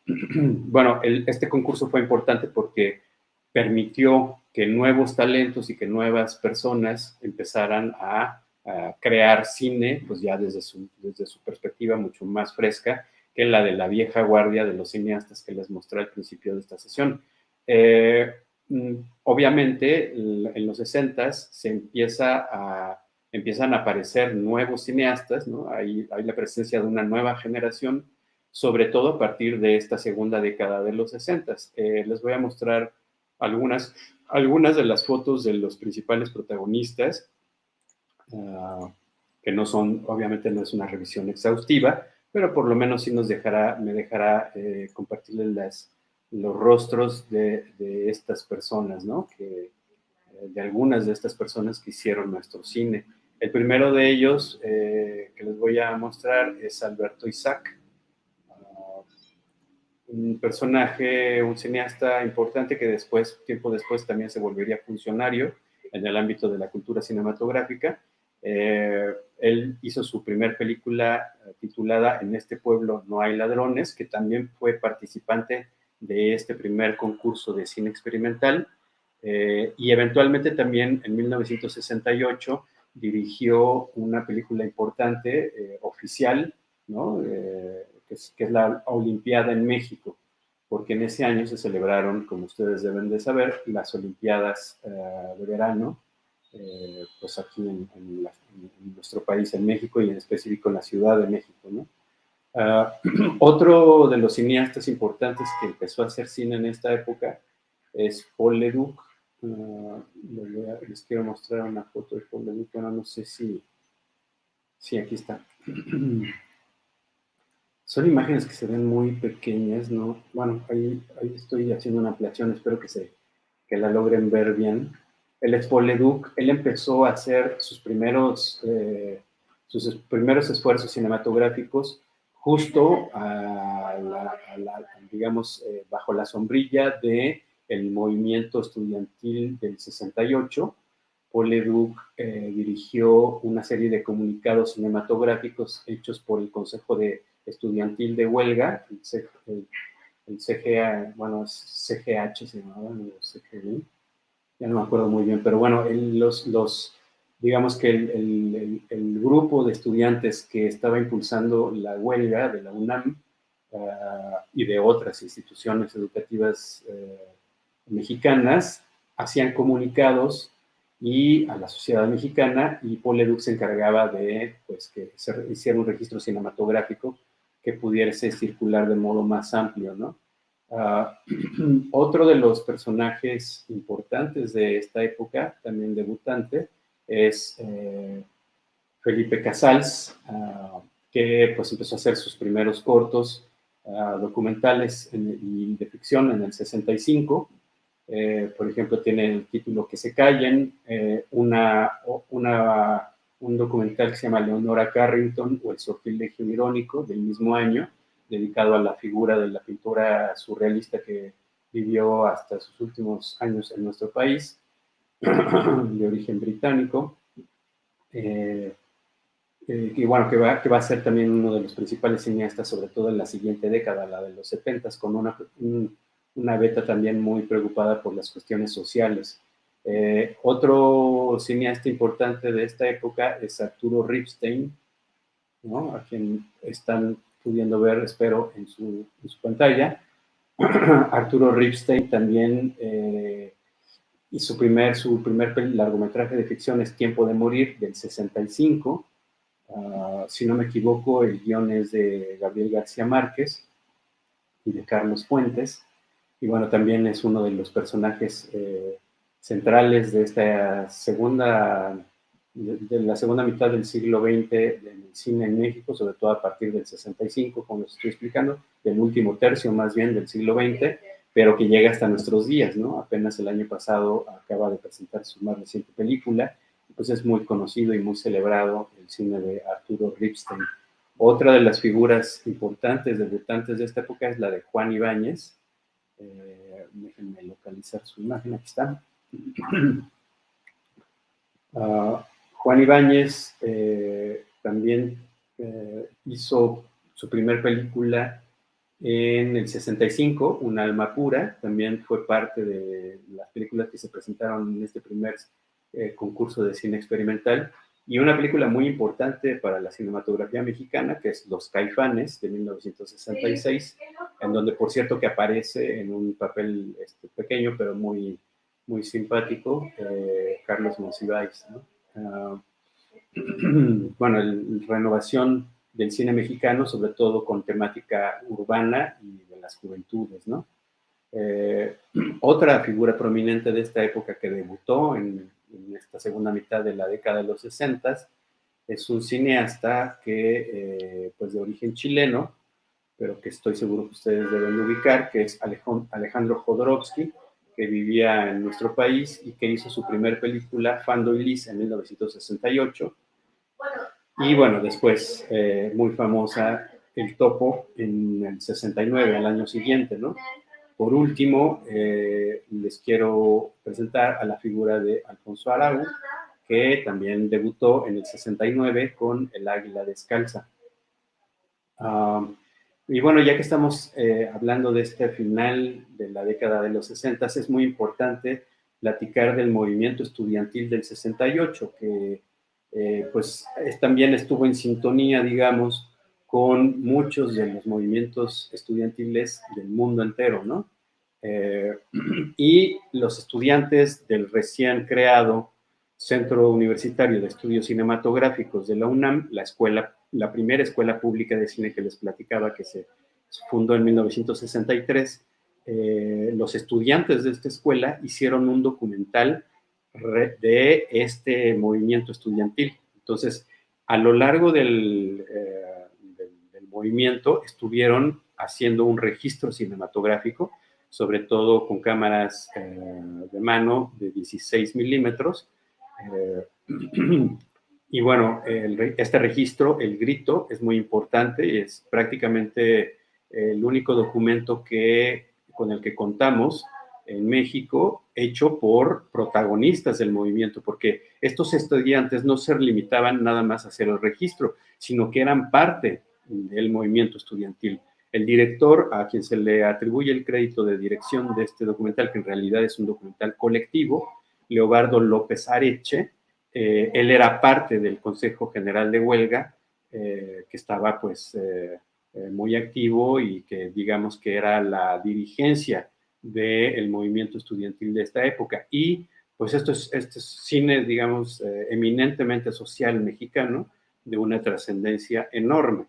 Bueno, este concurso fue importante porque permitió que nuevos talentos y que nuevas personas empezaran a crear cine, pues ya desde su perspectiva mucho más fresca que la de la vieja guardia de los cineastas que les mostré al principio de esta sesión. Obviamente, en los 60s empiezan a aparecer nuevos cineastas, ¿no? Hay la presencia de una nueva generación, sobre todo a partir de esta segunda década de los 60s. Les voy a mostrar algunas de las fotos de los principales protagonistas, que no son, obviamente no es una revisión exhaustiva, pero por lo menos sí me dejará compartirles los rostros de estas personas, ¿no? De algunas de estas personas que hicieron nuestro cine. El primero de ellos que les voy a mostrar es Alberto Isaac, un personaje, un cineasta importante que tiempo después también se volvería funcionario en el ámbito de la cultura cinematográfica. Él hizo su primer película titulada En este pueblo no hay ladrones, que también fue participante de este primer concurso de cine experimental, y eventualmente también en 1968 dirigió una película importante, oficial, ¿no? Que es la Olimpiada en México, porque en ese año se celebraron, como ustedes deben de saber, las Olimpiadas de verano, pues aquí en nuestro país, en México, y en específico en la Ciudad de México, ¿no? Otro de los cineastas importantes que empezó a hacer cine en esta época es Paul Leduc. Les quiero mostrar una foto de Paul Leduc, bueno, no sé si aquí está. Son imágenes que se ven muy pequeñas, ¿no? Bueno, ahí estoy haciendo una ampliación, espero que la logren ver bien. Él es Paul Leduc. Él empezó a hacer sus primeros esfuerzos cinematográficos justo digamos, bajo la sombrilla del movimiento estudiantil del 68, Paul Leduc dirigió una serie de comunicados cinematográficos hechos por el Consejo Estudiantil de Huelga, el CGA, bueno, CGH se llamaba, o CGI, ya no me acuerdo muy bien, pero bueno, digamos que el grupo de estudiantes que estaba impulsando la huelga de la UNAM y de otras instituciones educativas mexicanas hacían comunicados y a la sociedad mexicana, y Paul Leduc se encargaba de pues, que se hiciera un registro cinematográfico que pudiese circular de modo más amplio, ¿no? Otro de los personajes importantes de esta época, también debutante, es Felipe Casals, que pues empezó a hacer sus primeros cortos documentales y de ficción en el 65. Por ejemplo, tiene el título Que se callen, un documental que se llama Leonora Carrington o El sortilegio irónico del mismo año, dedicado a la figura de la pintora surrealista que vivió hasta sus últimos años en nuestro país, de origen británico. Y bueno, que va a ser también uno de los principales cineastas, sobre todo en la siguiente década, la de los 70, con una beta también muy preocupada por las cuestiones sociales. Otro cineasta importante de esta época es Arturo Ripstein, ¿no? A quien están pudiendo ver, espero, en su pantalla. Arturo Ripstein también y su primer largometraje de ficción es Tiempo de morir, del 65. Si no me equivoco, el guión es de Gabriel García Márquez y de Carlos Fuentes. Y bueno, también es uno de los personajes centrales de esta de la segunda mitad del siglo XX del cine en México, sobre todo a partir del 65, como les estoy explicando, del último tercio más bien del siglo XX, pero que llega hasta nuestros días, ¿no? Apenas el año pasado acaba de presentar su más reciente película, pues es muy conocido y muy celebrado el cine de Arturo Ripstein. Otra de las figuras importantes, debutantes de esta época, es la de Juan Ibáñez. Déjenme localizar su imagen, aquí está. Juan Ibáñez también hizo su primer película en el 65, Un alma pura. También fue parte de las películas que se presentaron en este primer concurso de cine experimental, y una película muy importante para la cinematografía mexicana, que es Los Caifanes, de 1966, en donde, por cierto, que aparece en un papel pequeño, pero muy, muy simpático, Carlos Monsiváis, ¿no? Bueno, la renovación del cine mexicano, sobre todo con temática urbana y de las juventudes, ¿no? Otra figura prominente de esta época que debutó en esta segunda mitad de la década de los 60 es un cineasta que, pues de origen chileno, pero que estoy seguro que ustedes deben ubicar, que es Alejandro Jodorowsky, que vivía en nuestro país y que hizo su primer película, Fando y Lis, en 1968. Y bueno, después, muy famosa, El Topo, en el 69, al año siguiente, ¿no? Por último, les quiero presentar a la figura de Alfonso Arau, que también debutó en el 69 con El Águila Descalza. Y bueno, ya que estamos hablando de este final de la década de los 60, es muy importante platicar del movimiento estudiantil del 68, que pues también estuvo en sintonía, digamos, con muchos de los movimientos estudiantiles del mundo entero, ¿no? Y los estudiantes del recién creado Centro Universitario de Estudios Cinematográficos de la UNAM, la primera escuela pública de cine que les platicaba, que se fundó en 1963, los estudiantes de esta escuela hicieron un documental de este movimiento estudiantil. Entonces, a lo largo del movimiento estuvieron haciendo un registro cinematográfico, sobre todo con cámaras de mano de 16 milímetros. Y bueno, este registro, el grito, es muy importante, es prácticamente el único documento con el que contamos en México, hecho por protagonistas del movimiento, porque estos estudiantes no se limitaban nada más a hacer el registro, sino que eran parte del movimiento estudiantil. El director, a quien se le atribuye el crédito de dirección de este documental, que en realidad es un documental colectivo, Leobardo López Areche, él era parte del Consejo General de Huelga, que estaba pues muy activo y que digamos que era la dirigencia del movimiento estudiantil de esta época. Y pues esto es cine, digamos, eminentemente social mexicano, de una trascendencia enorme.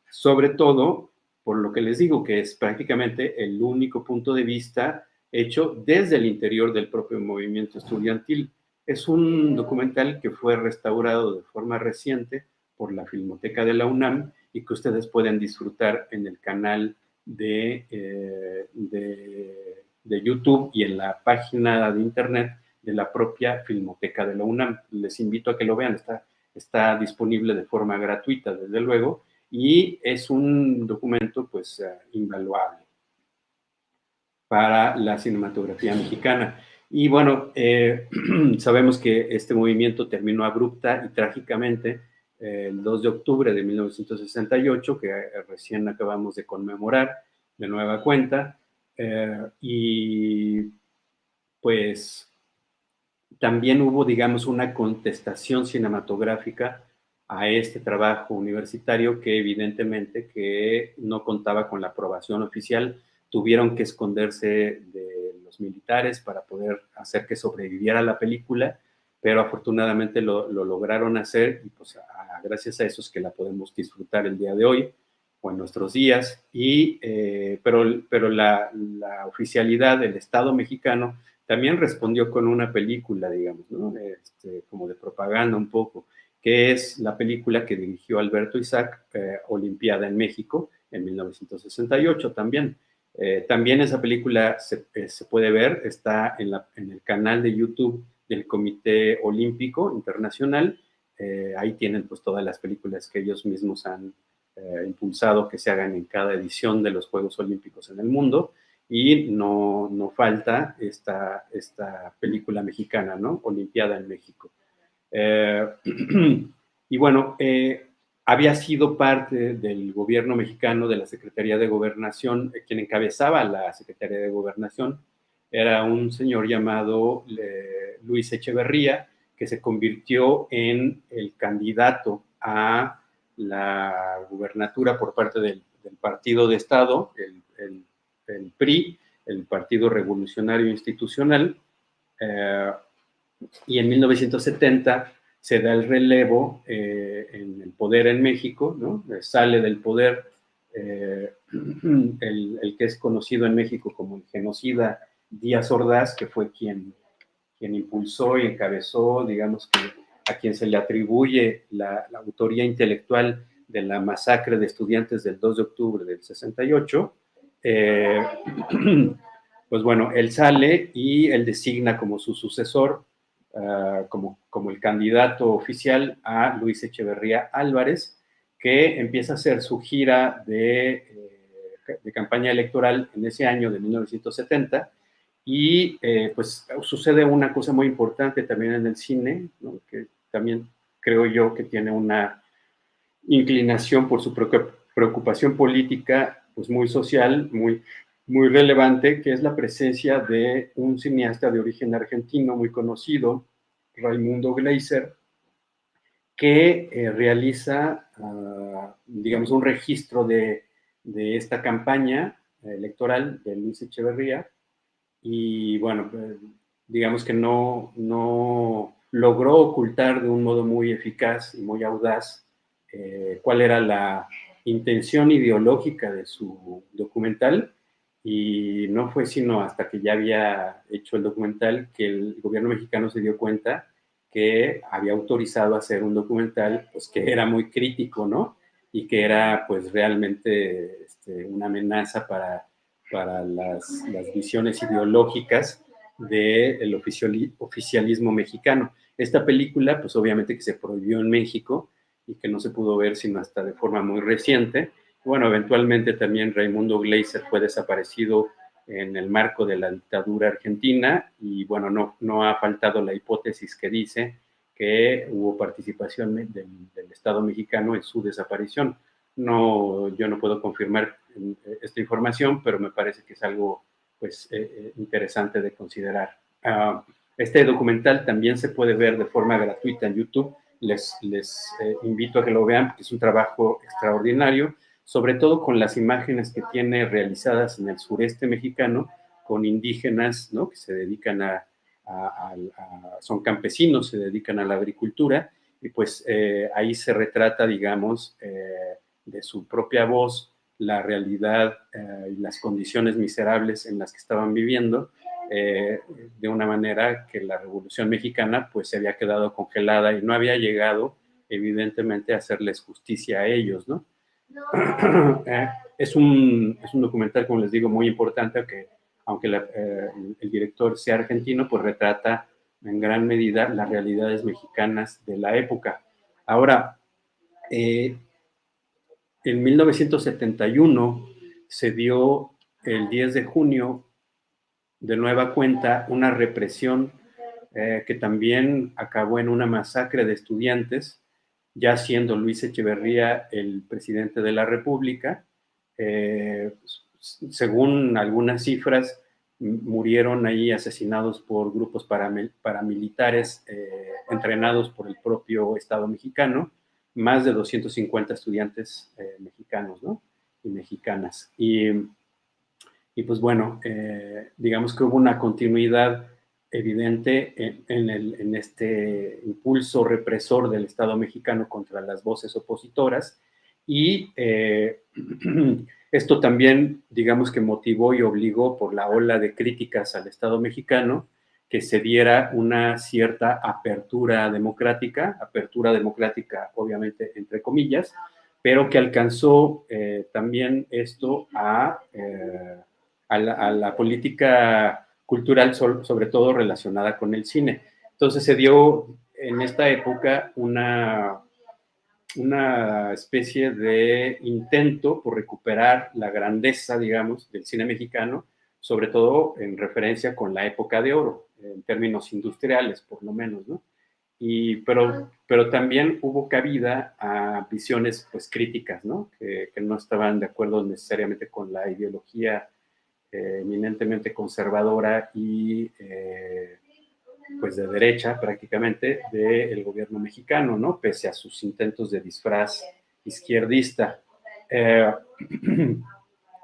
Sobre todo, por lo que les digo, que es prácticamente el único punto de vista hecho desde el interior del propio movimiento estudiantil. Es un documental que fue restaurado de forma reciente por la Filmoteca de la UNAM y que ustedes pueden disfrutar en el canal de YouTube y en la página de internet de la propia Filmoteca de la UNAM. Les invito a que lo vean, está disponible de forma gratuita, desde luego, y es un documento pues invaluable para la cinematografía mexicana. Y bueno, sabemos que este movimiento terminó abrupta y trágicamente el 2 de octubre de 1968, que recién acabamos de conmemorar de nueva cuenta, y pues también hubo, digamos, una contestación cinematográfica a este trabajo universitario que evidentemente que no contaba con la aprobación oficial. Tuvieron que esconderse de los militares para poder hacer que sobreviviera la película, pero afortunadamente lo lograron hacer y pues gracias a eso es que la podemos disfrutar el día de hoy o en nuestros días. Pero la oficialidad del Estado mexicano también respondió con una película, digamos, ¿no? Como de propaganda un poco, que es la película que dirigió Alberto Isaac, Olimpiada en México, en 1968 también. También esa película se puede ver, está en el canal de YouTube del Comité Olímpico Internacional. Ahí tienen pues todas las películas que ellos mismos han impulsado que se hagan en cada edición de los Juegos Olímpicos en el mundo. Y no falta esta película mexicana, ¿no? Olimpiada en México. Y bueno, había sido parte del gobierno mexicano, de la Secretaría de Gobernación, quien encabezaba la Secretaría de Gobernación, era un señor llamado Luis Echeverría, que se convirtió en el candidato a la gubernatura por parte del Partido de Estado, el PRI, el Partido Revolucionario Institucional, y en 1970 se da el relevo en el poder en México, ¿no? Sale del poder el que es conocido en México como el genocida Díaz Ordaz, que fue quien impulsó y encabezó, digamos que a quien se le atribuye la autoría intelectual de la masacre de estudiantes del 2 de octubre del 68. Pues bueno, él sale y él designa como su sucesor, como el candidato oficial, a Luis Echeverría Álvarez, que empieza a hacer su gira de campaña electoral en ese año de 1970, y pues sucede una cosa muy importante también en el cine, ¿no? Que también creo yo que tiene una inclinación por su preocupación política, pues muy social, muy relevante, que es la presencia de un cineasta de origen argentino muy conocido, Raimundo Gleiser, que realiza, digamos, un registro de esta campaña electoral de Luis Echeverría, y bueno, digamos que no logró ocultar de un modo muy eficaz y muy audaz cuál era la intención ideológica de su documental, y no fue sino hasta que ya había hecho el documental que el gobierno mexicano se dio cuenta que había autorizado a hacer un documental pues que era muy crítico, ¿no? Y que era pues realmente una amenaza para las visiones ideológicas del oficialismo mexicano. Esta película, pues obviamente que se prohibió en México y que no se pudo ver sino hasta de forma muy reciente. Bueno, eventualmente también Raimundo Gleiser fue desaparecido en el marco de la dictadura argentina, y bueno, no ha faltado la hipótesis que dice que hubo participación del Estado mexicano en su desaparición. Yo no puedo confirmar esta información, pero me parece que es algo pues, interesante de considerar. Este documental también se puede ver de forma gratuita en YouTube. Les invito a que lo vean, porque es un trabajo extraordinario, sobre todo con las imágenes que tiene realizadas en el sureste mexicano, con indígenas, ¿no?, que se dedican son campesinos, se dedican a la agricultura, y pues ahí se retrata, digamos, de su propia voz, la realidad y las condiciones miserables en las que estaban viviendo, de una manera que la Revolución Mexicana pues se había quedado congelada y no había llegado, evidentemente, a hacerles justicia a ellos, ¿no? Es un documental, como les digo, muy importante, que aunque el director sea argentino, pues retrata en gran medida las realidades mexicanas de la época. Ahora, en 1971 se dio el 10 de junio de nueva cuenta una represión que también acabó en una masacre de estudiantes, ya siendo Luis Echeverría el presidente de la República. Según algunas cifras, murieron ahí asesinados por grupos paramilitares entrenados por el propio Estado mexicano, más de 250 estudiantes mexicanos, ¿no?, y mexicanas. Y pues bueno, digamos que hubo una continuidad evidente en este impulso represor del Estado mexicano contra las voces opositoras, y esto también, digamos que motivó y obligó, por la ola de críticas al Estado mexicano, que se diera una cierta apertura democrática obviamente entre comillas, pero que alcanzó también esto a la política cultural, sobre todo relacionada con el cine. Entonces se dio en esta época una especie de intento por recuperar la grandeza, digamos, del cine mexicano, sobre todo en referencia con la época de oro, en términos industriales, por lo menos, ¿no? Pero también hubo cabida a visiones, pues, críticas, ¿no?, que no estaban de acuerdo necesariamente con la ideología eminentemente conservadora y pues de derecha prácticamente del gobierno mexicano, ¿no?, pese a sus intentos de disfraz izquierdista. En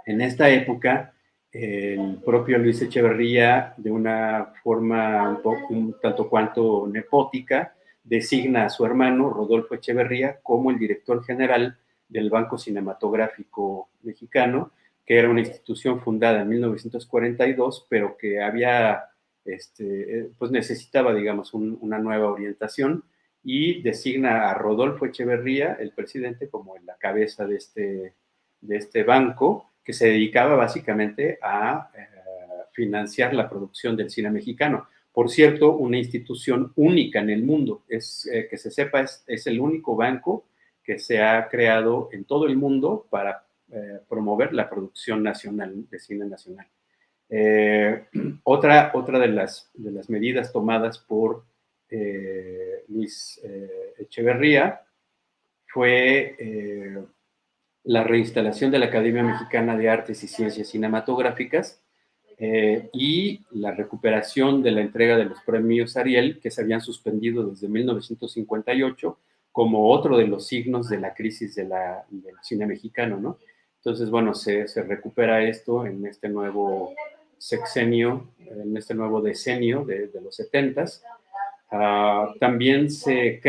esta época, el propio Luis Echeverría, de una forma un tanto cuanto nepótica, designa a su hermano Rodolfo Echeverría como el director general del Banco Cinematográfico Mexicano, que era una institución fundada en 1942, pero que había, pues necesitaba, digamos, una nueva orientación, y designa a Rodolfo Echeverría, el presidente, como la cabeza de este banco, que se dedicaba básicamente a financiar la producción del cine mexicano. Por cierto, una institución única en el mundo, que se sepa, es el único banco que se ha creado en todo el mundo para promover la producción nacional, de cine nacional. Otra de las medidas tomadas por Luis Echeverría fue la reinstalación de la Academia Mexicana de Artes y Ciencias Cinematográficas y la recuperación de la entrega de los premios Ariel, que se habían suspendido desde 1958, como otro de los signos de la crisis del cine mexicano, ¿no? Entonces, bueno, se recupera esto en este nuevo sexenio, en este nuevo decenio de los 70s. También se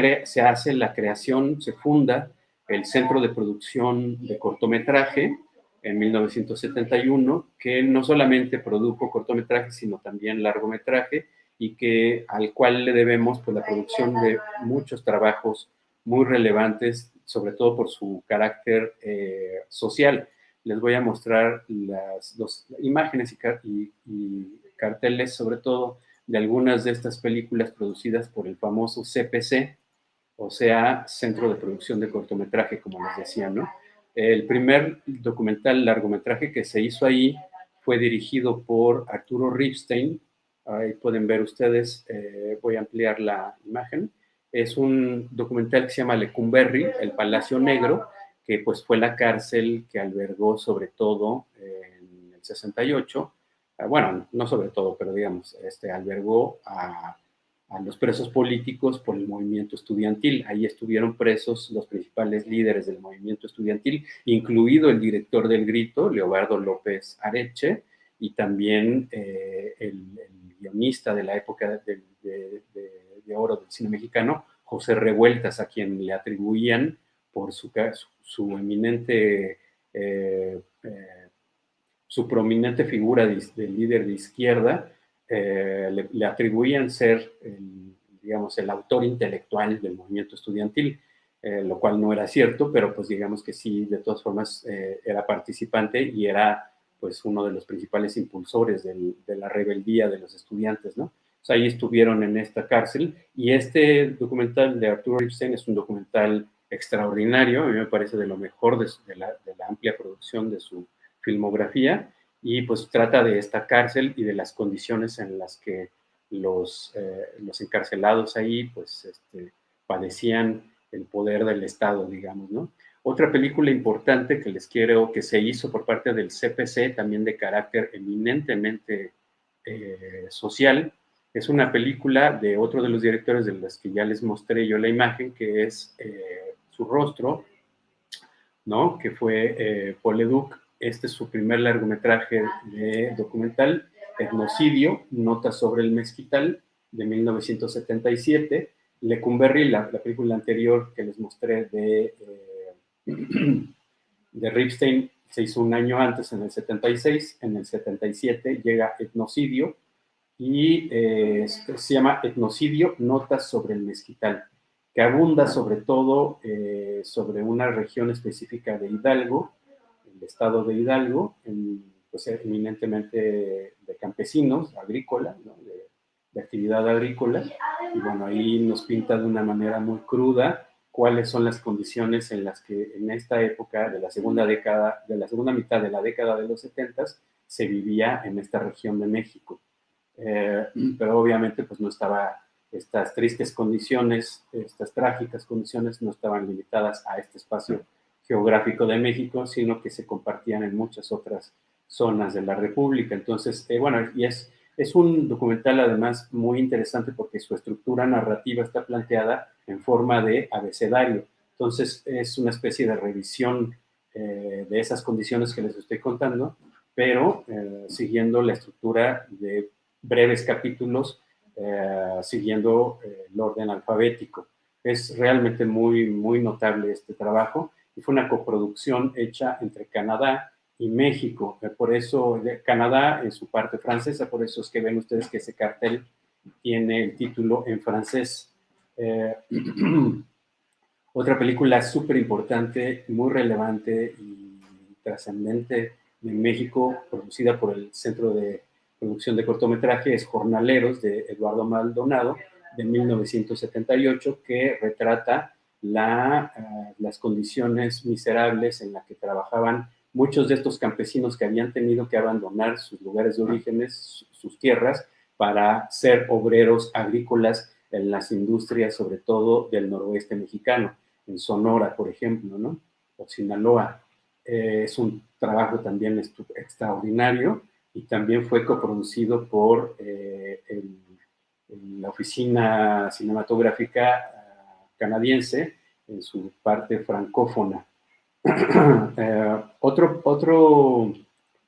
hace la creación, se funda el Centro de Producción de Cortometraje en 1971, que no solamente produjo cortometraje, sino también largometraje, y al cual le debemos, pues, la producción de muchos trabajos muy relevantes, sobre todo por su carácter social. Les voy a mostrar las imágenes y carteles, sobre todo, de algunas de estas películas producidas por el famoso CPC, o sea, Centro de Producción de Cortometraje, como les decía, ¿no? El primer documental largometraje que se hizo ahí fue dirigido por Arturo Ripstein. Ahí pueden ver ustedes, voy a ampliar la imagen. Es un documental que se llama Lecumberri, el Palacio Negro, que pues fue la cárcel que albergó sobre todo en el 68, bueno, no sobre todo, pero digamos, albergó a los presos políticos por el movimiento estudiantil. Ahí estuvieron presos los principales líderes del movimiento estudiantil, incluido el director del Grito, Leobardo López Areche, y también el guionista de la época de oro del cine mexicano, José Revueltas, a quien le atribuían por su eminente, su prominente figura de líder de izquierda, le atribuían ser, digamos, el autor intelectual del movimiento estudiantil, lo cual no era cierto, pero pues digamos que sí, de todas formas, era participante y era pues uno de los principales impulsores de la rebeldía de los estudiantes, ¿no? O sea, ahí estuvieron en esta cárcel, y este documental de Arturo Ripstein es un documental extraordinario, a mí me parece de lo mejor de la amplia producción de su filmografía, y pues trata de esta cárcel y de las condiciones en las que los encarcelados ahí pues padecían el poder del Estado, digamos, ¿no? Otra película importante que les quiero, que se hizo por parte del CPC, también de carácter eminentemente social, es una película de otro de los directores de los que ya les mostré yo la imagen, que es Su rostro, ¿no? Que fue Paul Leduc. Este es su primer largometraje de documental, Etnocidio, Notas sobre el Mezquital, de 1977. Lecumberri, la película anterior que les mostré de Ripstein, se hizo un año antes, en el 76. En el 77 llega Etnocidio, y se llama Etnocidio, Notas sobre el Mezquital, que abunda sobre todo sobre una región específica de Hidalgo, el estado de Hidalgo, pues eminentemente de campesinos, agrícola, ¿no? de actividad agrícola, y bueno, ahí nos pinta de una manera muy cruda cuáles son las condiciones en las que en esta época de la segunda mitad de la década de los 70 se vivía en esta región de México. Pero obviamente pues no estaba, estas tristes condiciones, estas trágicas condiciones no estaban limitadas a este espacio geográfico de México, sino que se compartían en muchas otras zonas de la República. Entonces, bueno, y es un documental además muy interesante porque su estructura narrativa está planteada en forma de abecedario. Entonces, es una especie de revisión de esas condiciones que les estoy contando, pero siguiendo la estructura de breves capítulos, siguiendo el orden alfabético. Es realmente muy, muy notable este trabajo, y fue una coproducción hecha entre Canadá y México. Por eso, Canadá en su parte francesa, por eso es que ven ustedes que ese cartel tiene el título en francés. Otra película súper importante, muy relevante y trascendente de México, producida por el Centro de Producción de Cortometraje, es Jornaleros, de Eduardo Maldonado, de 1978, que retrata las condiciones miserables en las que trabajaban muchos de estos campesinos que habían tenido que abandonar sus lugares de orígenes, sus tierras, para ser obreros agrícolas en las industrias, sobre todo del noroeste mexicano, en Sonora, por ejemplo, ¿no? O Sinaloa. Es un trabajo también extraordinario, y también fue coproducido por la Oficina Cinematográfica Canadiense en su parte francófona. Otro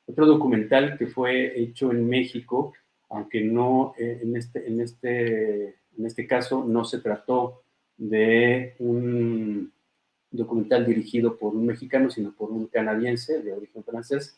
documental que fue hecho en México, aunque no en este caso no se trató de un documental dirigido por un mexicano, sino por un canadiense de origen francés,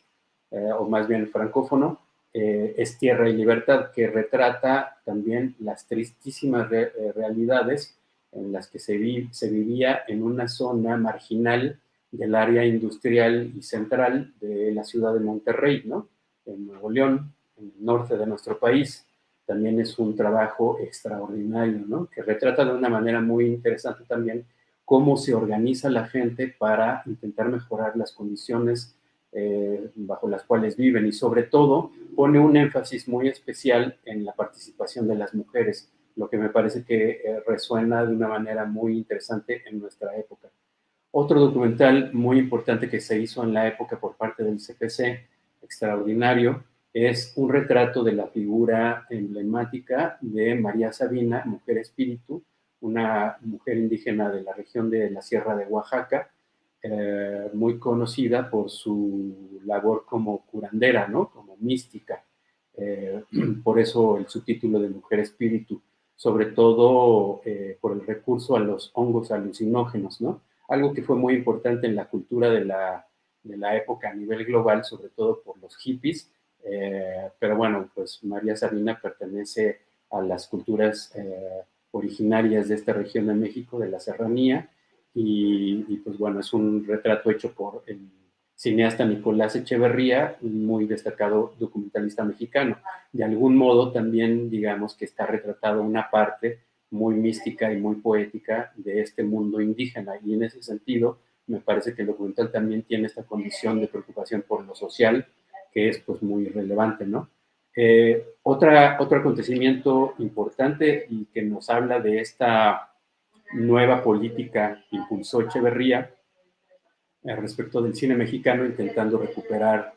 o más bien francófono, es Tierra y Libertad, que retrata también las tristísimas realidades en las que se vivía en una zona marginal del área industrial y central de la ciudad de Monterrey, ¿no? En Nuevo León, en el norte de nuestro país. También es un trabajo extraordinario, ¿no? Que retrata de una manera muy interesante también cómo se organiza la gente para intentar mejorar las condiciones bajo las cuales viven, y sobre todo pone un énfasis muy especial en la participación de las mujeres, lo que me parece que resuena de una manera muy interesante en nuestra época. Otro documental muy importante que se hizo en la época por parte del CPC, extraordinario, es un retrato de la figura emblemática de María Sabina, mujer espíritu, una mujer indígena de la región de la Sierra de Oaxaca, muy conocida por su labor como curandera, ¿no? Como mística. Por eso el subtítulo de Mujer Espíritu, sobre todo por el recurso a los hongos alucinógenos, ¿no? Algo que fue muy importante en la cultura de la época a nivel global, sobre todo por los hippies, pero bueno, pues María Sabina pertenece a las culturas originarias de esta región de México, de la serranía, y pues bueno, es un retrato hecho por el cineasta Nicolás Echeverría, un muy destacado documentalista mexicano. De algún modo también, digamos, que está retratado una parte muy mística y muy poética de este mundo indígena, y en ese sentido me parece que el documental también tiene esta condición de preocupación por lo social, que es pues muy relevante, ¿no? Otro acontecimiento importante y que nos habla de esta nueva política que impulsó Echeverría respecto del cine mexicano, intentando recuperar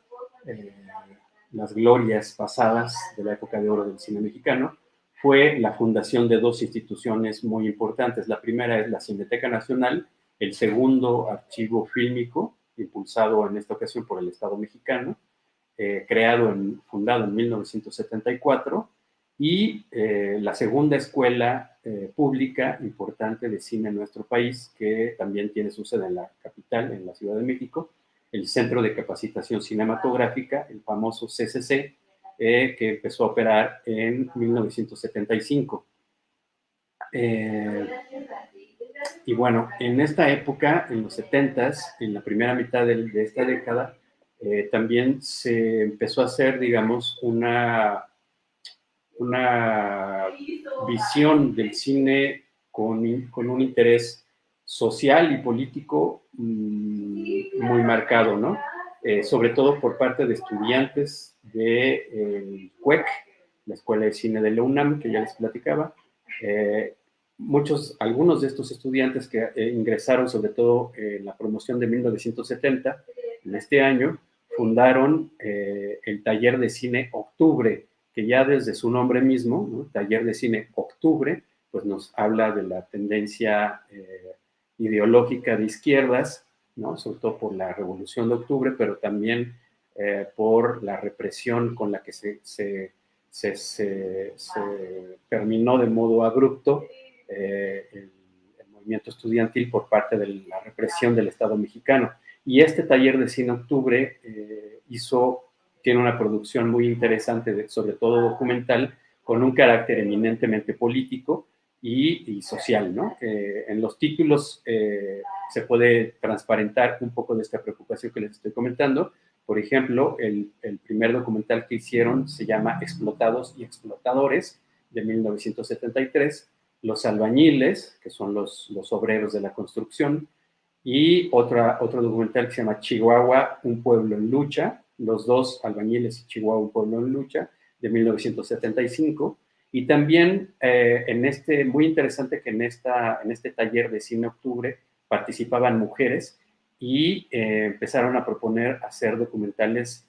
las glorias pasadas de la época de oro del cine mexicano, fue la fundación de dos instituciones muy importantes. La primera es la Cineteca Nacional, el segundo archivo fílmico, impulsado en esta ocasión por el Estado mexicano, fundado en 1974, y la segunda escuela pública importante de cine en nuestro país, que también tiene su sede en la capital, en la Ciudad de México, el Centro de Capacitación Cinematográfica, el famoso CCC, que empezó a operar en 1975. Y bueno, en esta época, en los 70s, en la primera mitad de esta década, también se empezó a hacer, digamos, una visión del cine con un interés social y político muy marcado, ¿no? Sobre todo por parte de estudiantes del CUEC, la Escuela de Cine de la UNAM, que ya les platicaba. Algunos de estos estudiantes que ingresaron sobre todo en la promoción de 1970, en este año, fundaron el taller de cine Octubre, que ya desde su nombre mismo, ¿no? Taller de Cine Octubre, pues nos habla de la tendencia ideológica de izquierdas, ¿no? Sobre todo por la Revolución de Octubre, pero también por la represión con la que se terminó de modo abrupto el movimiento estudiantil por parte de la represión del Estado mexicano. Y este taller de Cine Octubre tiene una producción muy interesante, sobre todo documental, con un carácter eminentemente político y social, ¿no? En los títulos se puede transparentar un poco de esta preocupación que les estoy comentando. Por ejemplo, el primer documental que hicieron se llama Explotados y Explotadores, de 1973, Los Albañiles, que son los obreros de la construcción, y otro documental que se llama Chihuahua, un pueblo en lucha, Los dos albañiles y Chihuahua, un pueblo en lucha, de 1975. Y también muy interesante que en este taller de Cine Octubre participaban mujeres y empezaron a proponer hacer documentales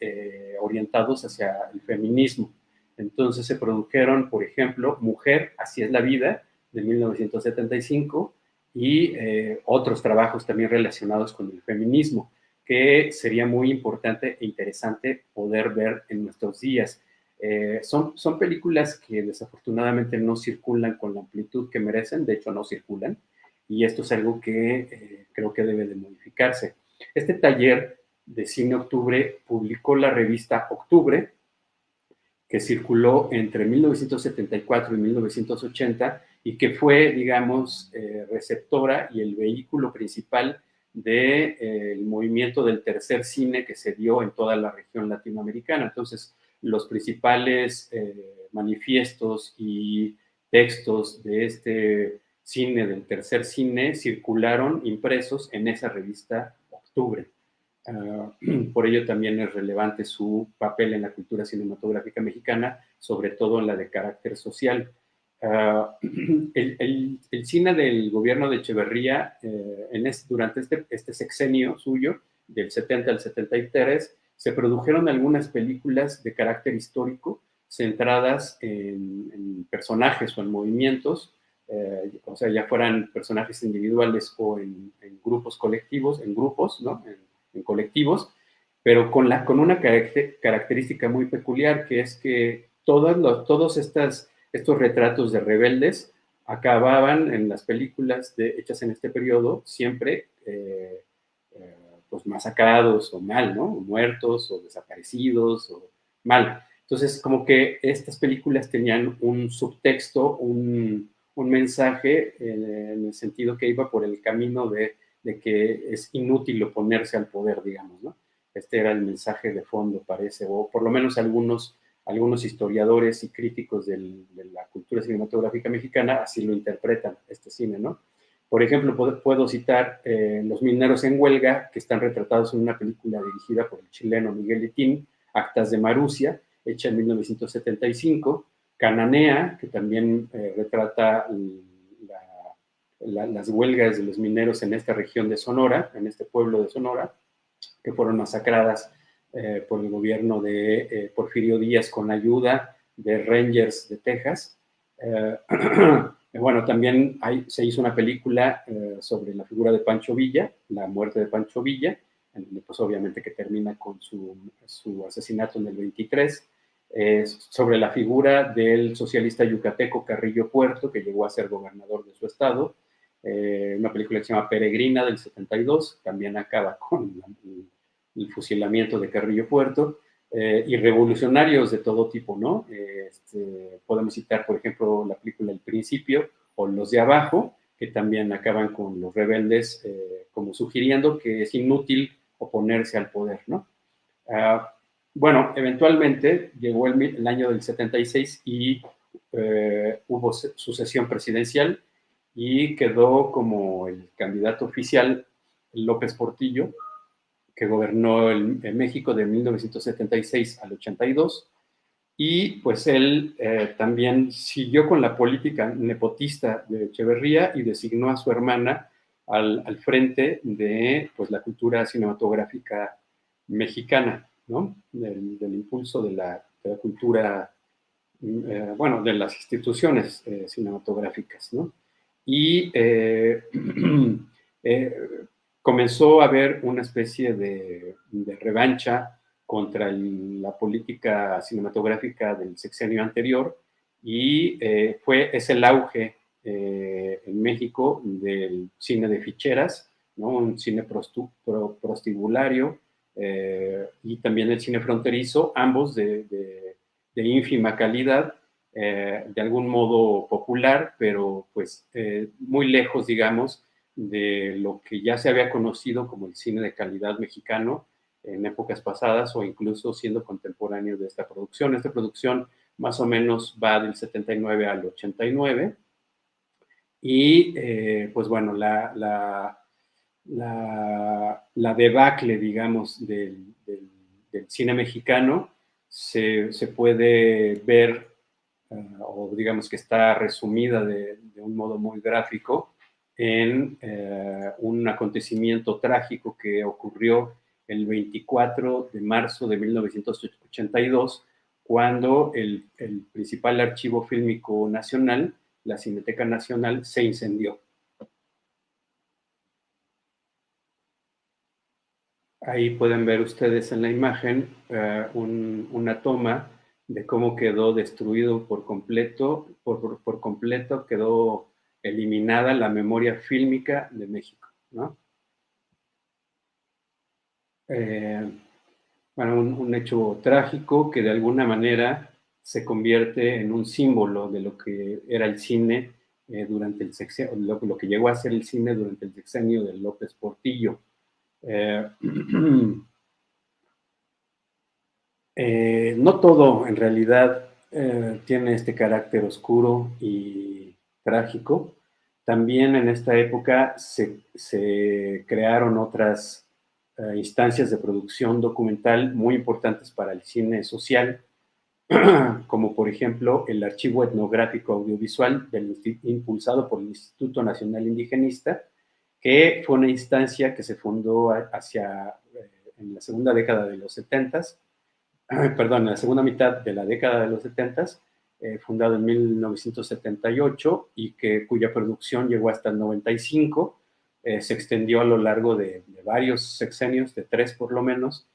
orientados hacia el feminismo. Entonces se produjeron, por ejemplo, Mujer, así es la vida, de 1975, y otros trabajos también relacionados con el feminismo, que sería muy importante e interesante poder ver en nuestros días. Son películas que desafortunadamente no circulan con la amplitud que merecen, de hecho no circulan, y esto es algo que creo que debe de modificarse. Este taller de Cine Octubre publicó la revista Octubre, que circuló entre 1974 y 1980 y que fue, digamos, receptora y el vehículo principal del movimiento del tercer cine que se dio en toda la región latinoamericana. Entonces, los principales manifiestos y textos de este cine, del tercer cine, circularon impresos en esa revista Octubre. Por ello también es relevante su papel en la cultura cinematográfica mexicana, sobre todo en la de carácter social. El cine del gobierno de Echeverría, durante este sexenio suyo, del 70 al 73, se produjeron algunas películas de carácter histórico centradas en personajes o en movimientos, o sea, ya fueran personajes individuales o en grupos colectivos, en grupos, ¿no? En colectivos, pero con una característica muy peculiar, que es que todos estos retratos de rebeldes acababan en las películas hechas en este periodo siempre pues masacrados o mal, ¿no? O muertos o desaparecidos o mal. Entonces, como que estas películas tenían un subtexto, un mensaje en el sentido que iba por el camino de que es inútil oponerse al poder, digamos, ¿no? Este era el mensaje de fondo, parece, o por lo menos algunos historiadores y críticos de la cultura cinematográfica mexicana así lo interpretan, este cine, ¿no? Por ejemplo, puedo citar Los mineros en huelga, que están retratados en una película dirigida por el chileno Miguel Litín, Actas de Marusia, hecha en 1975, Cananea, que también retrata las huelgas de los mineros en esta región de Sonora, en este pueblo de Sonora, que fueron masacradas por el gobierno de Porfirio Díaz con ayuda de Rangers de Texas. Bueno, también se hizo una película sobre la figura de Pancho Villa, la muerte de Pancho Villa, pues obviamente que termina con su asesinato en el 23, sobre la figura del socialista yucateco Carrillo Puerto, que llegó a ser gobernador de su estado, una película que se llama Peregrina del 72, también acaba con el fusilamiento de Carrillo Puerto, y revolucionarios de todo tipo, ¿no? Podemos citar, por ejemplo, la película El Principio o Los de Abajo, que también acaban con los rebeldes, como sugiriendo que es inútil oponerse al poder, ¿no? Bueno, eventualmente llegó el año del 76 y hubo sucesión presidencial y quedó como el candidato oficial López Portillo, que gobernó en México de 1976 al 82, y pues él también siguió con la política nepotista de Echeverría y designó a su hermana al frente de pues, la cultura cinematográfica mexicana, ¿no? Del impulso de la cultura, bueno, de las instituciones cinematográficas, ¿no? Y comenzó a haber una especie de revancha contra la política cinematográfica del sexenio anterior, y es el auge en México del cine de ficheras, ¿no? Un cine prostibulario, y también el cine fronterizo, ambos de ínfima calidad, de algún modo popular, pero pues muy lejos, digamos, de lo que ya se había conocido como el cine de calidad mexicano en épocas pasadas, o incluso siendo contemporáneo de esta producción. Esta producción más o menos va del 79 al 89, y pues bueno, la debacle, digamos, del cine mexicano se puede ver, o digamos que está resumida de un modo muy gráfico en un acontecimiento trágico que ocurrió el 24 de marzo de 1982, cuando el principal archivo fílmico nacional, la Cineteca Nacional, se incendió. Ahí pueden ver ustedes en la imagen una toma de cómo quedó destruido por completo, por completo quedó eliminada la memoria fílmica de México, ¿no? Bueno, un hecho trágico que de alguna manera se convierte en un símbolo de lo que era el cine durante el sexenio, lo que llegó a ser el cine durante el sexenio de López Portillo. No todo en realidad tiene este carácter oscuro y trágico. También en esta época se crearon otras instancias de producción documental muy importantes para el cine social, como por ejemplo el Archivo Etnográfico Audiovisual impulsado por el Instituto Nacional Indigenista, que fue una instancia que se fundó en la segunda década de los 70s, perdón, en la segunda mitad de la década de los 70s, fundado en 1978 y cuya producción llegó hasta el 95, se extendió a lo largo de varios sexenios, de 3 por lo menos,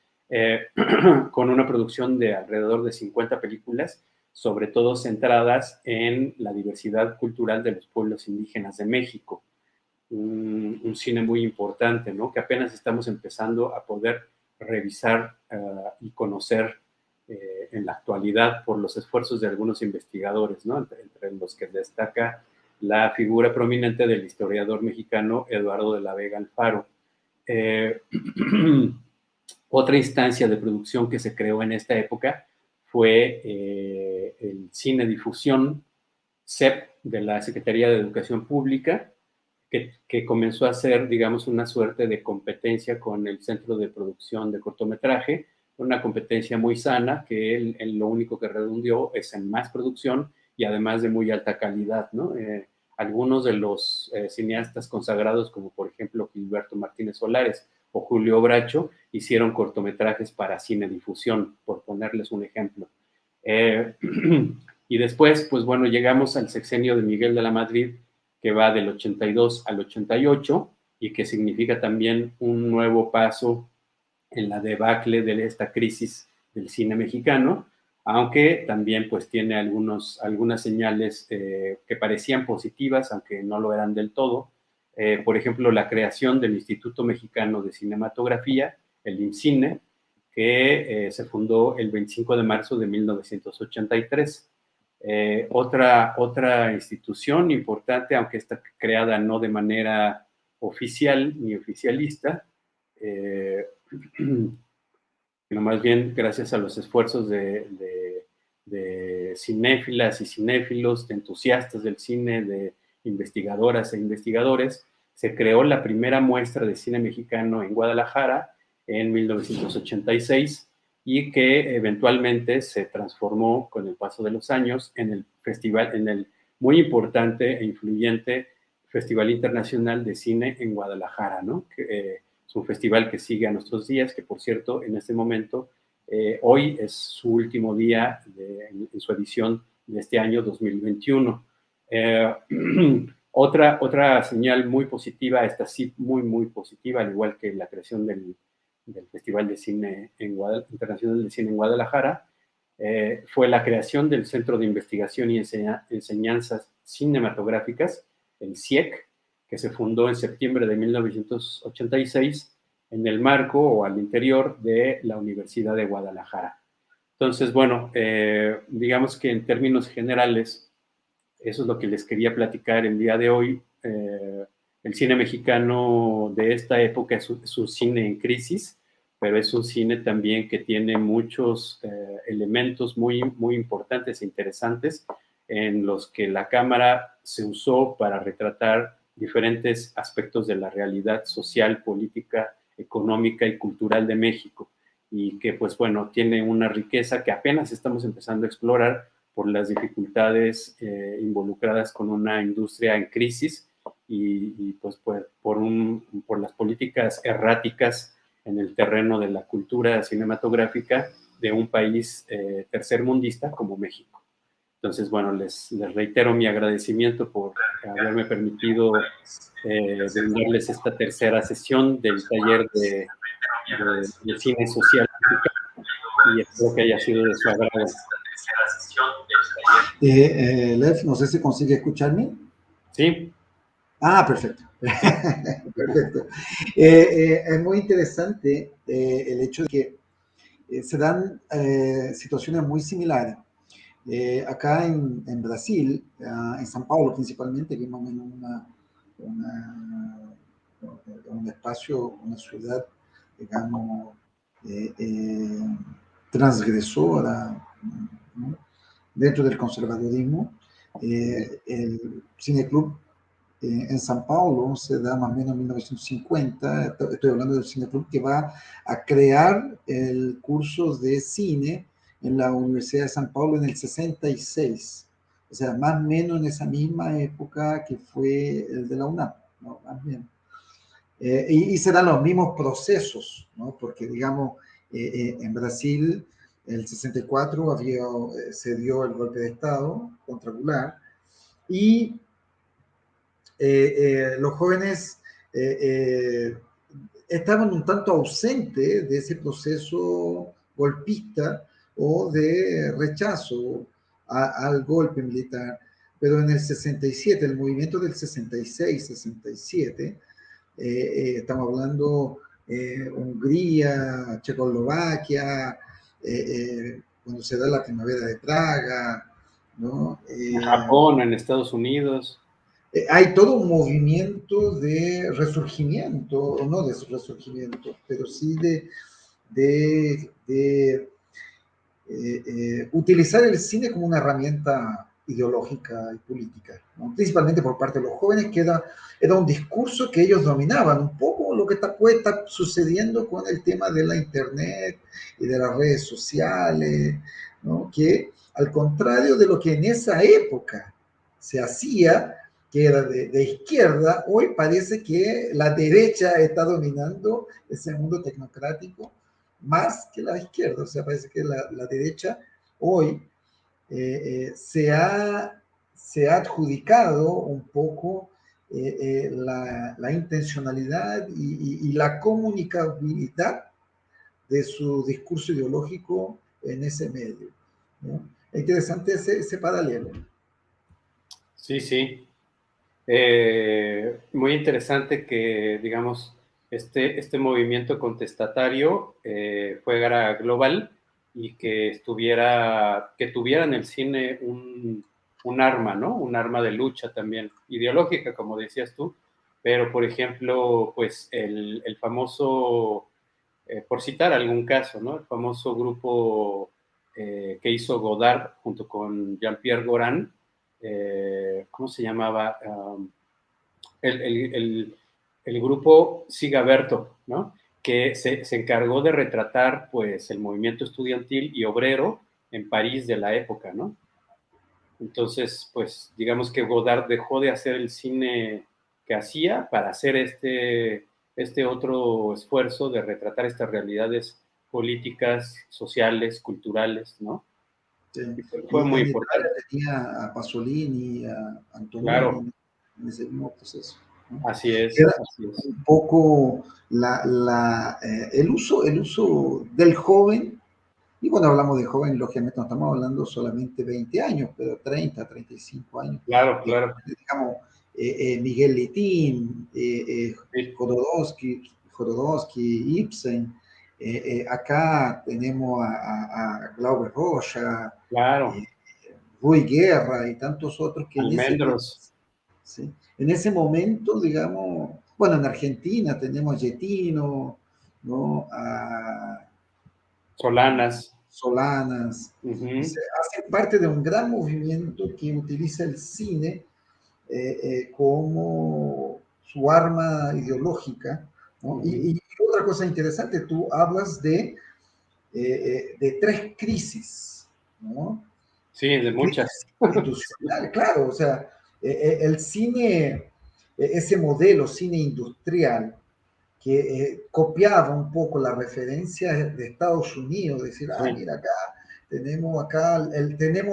con una producción de alrededor de 50 películas, sobre todo centradas en la diversidad cultural de los pueblos indígenas de México. Un cine muy importante, ¿no? Que apenas estamos empezando a poder revisar y conocer en la actualidad por los esfuerzos de algunos investigadores, ¿no? Entre los que destaca la figura prominente del historiador mexicano Eduardo de la Vega Alfaro. Otra instancia de producción que se creó en esta época fue el Cine Difusión, CEP, de la Secretaría de Educación Pública, que comenzó a ser, digamos, una suerte de competencia con el Centro de Producción de Cortometraje, una competencia muy sana, que lo único que redundó es en más producción y además de muy alta calidad, ¿no? Algunos de los cineastas consagrados, como por ejemplo Gilberto Martínez Solares o Julio Bracho, hicieron cortometrajes para Cine Difusión, por ponerles un ejemplo. Y después, pues bueno, llegamos al sexenio de Miguel de la Madrid, que va del 82 al 88 y que significa también un nuevo paso en la debacle de esta crisis del cine mexicano, aunque también pues tiene algunas señales que parecían positivas, aunque no lo eran del todo. Por ejemplo, la creación del Instituto Mexicano de Cinematografía, el IMCINE, que se fundó el 25 de marzo de 1983. Otra institución importante, aunque está creada no de manera oficial ni oficialista, sino más bien gracias a los esfuerzos de cinéfilas y cinéfilos, de entusiastas del cine, de investigadoras e investigadores, se creó la primera muestra de cine mexicano en Guadalajara en 1986 y que eventualmente se transformó con el paso de los años en el festival, en el muy importante e influyente Festival Internacional de Cine en Guadalajara, ¿no? Es un festival que sigue a nuestros días, que por cierto, en este momento, hoy es su último día en su edición de este año 2021. Otra señal muy positiva, esta sí muy positiva, al igual que la creación del Festival de Cine Internacional de Cine en Guadalajara, fue la creación del Centro de Investigación y Enseñanzas Cinematográficas, el CIEC, que se fundó en septiembre de 1986 en el marco o al interior de la Universidad de Guadalajara. Entonces, bueno, digamos que en términos generales, eso es lo que les quería platicar el día de hoy. El cine mexicano de esta época es un cine en crisis, pero es un cine también que tiene muchos elementos muy importantes e interesantes en los que la cámara se usó para retratar diferentes aspectos de la realidad social, política, económica y cultural de México, y que pues bueno, tiene una riqueza que apenas estamos empezando a explorar por las dificultades involucradas con una industria en crisis y pues por las políticas erráticas en el terreno de la cultura cinematográfica de un país tercermundista como México. Entonces, bueno, les reitero mi agradecimiento por haberme permitido brindarles esta tercera sesión del taller de cine social y espero que haya sido de su agrado. Lev, no sé si consigue escucharme. Sí. Ah, perfecto. Perfecto. Es muy interesante el hecho de que se dan situaciones muy similares. Acá en Brasil, en São Paulo principalmente, vimos en un espacio, una ciudad, digamos, transgresora, ¿no? Dentro del conservadurismo, el Cineclub en São Paulo, se da más o menos en 1950, estoy hablando del Cine Club, que va a crear el curso de cine en la Universidad de São Paulo en el 66. O sea, más o menos en esa misma época que fue el de la UNAM, ¿no? Más bien. Y se dan los mismos procesos, ¿no? Porque, digamos, en Brasil, el 64 se dio el golpe de Estado contra Goulart, y los jóvenes estaban un tanto ausentes de ese proceso golpista o de rechazo al golpe militar. Pero en el 67, el movimiento del 66, 67, estamos hablando Hungría, Checoslovaquia, cuando se da la primavera de Praga, ¿no? En Japón, en Estados Unidos. Hay todo un movimiento de resurgimiento, o no de resurgimiento, pero sí de utilizar el cine como una herramienta ideológica y política, ¿no? Principalmente por parte de los jóvenes, que era un discurso que ellos dominaban, un poco lo que puede estar sucediendo con el tema de la internet y de las redes sociales, ¿no? Que al contrario de lo que en esa época se hacía, que era de izquierda, hoy parece que la derecha está dominando ese mundo tecnocrático más que la izquierda. O sea, parece que la derecha hoy se ha adjudicado un poco la intencionalidad y la comunicabilidad de su discurso ideológico en ese medio, ¿no? Es interesante ese paralelo. Sí, sí. Muy interesante que, digamos, este movimiento contestatario fuera global y que tuviera en el cine un arma, ¿no? Un arma de lucha también, ideológica, como decías tú, pero, por ejemplo, pues el famoso, por citar algún caso, ¿no? El famoso grupo que hizo Godard junto con Jean-Pierre Gorin, ¿cómo se llamaba? El grupo Sigaberto, ¿no? Que se encargó de retratar, pues, el movimiento estudiantil y obrero en París de la época, ¿no? Entonces, pues, digamos que Godard dejó de hacer el cine que hacía para hacer este otro esfuerzo de retratar estas realidades políticas, sociales, culturales, ¿no? Sí. Fue muy importante. Tenía a Pasolini, a Antonioni, claro, en ese mismo proceso, ¿no? Así es. Era un poco el uso del joven, y cuando hablamos de joven, lógicamente no estamos hablando solamente 20 años, pero 30, 35 años. Claro, claro. Digamos, Miguel Litín, Sí. Jodorowsky, Ibsen. Acá tenemos a Glauber Rocha, Claro. Rui Guerra y tantos otros que Almendros. ¿sí? En ese momento, digamos, bueno, en Argentina tenemos Getino, ¿no? Solanas. O sea, hacen parte de un gran movimiento que utiliza el cine como su arma ideológica, ¿no? Y otra cosa interesante, tú hablas de 3 crisis, ¿no? Sí, de muchas. Institucional, claro, o sea, el cine, ese modelo cine industrial que copiaba un poco la referencia de Estados Unidos, decir, mira acá, tenemos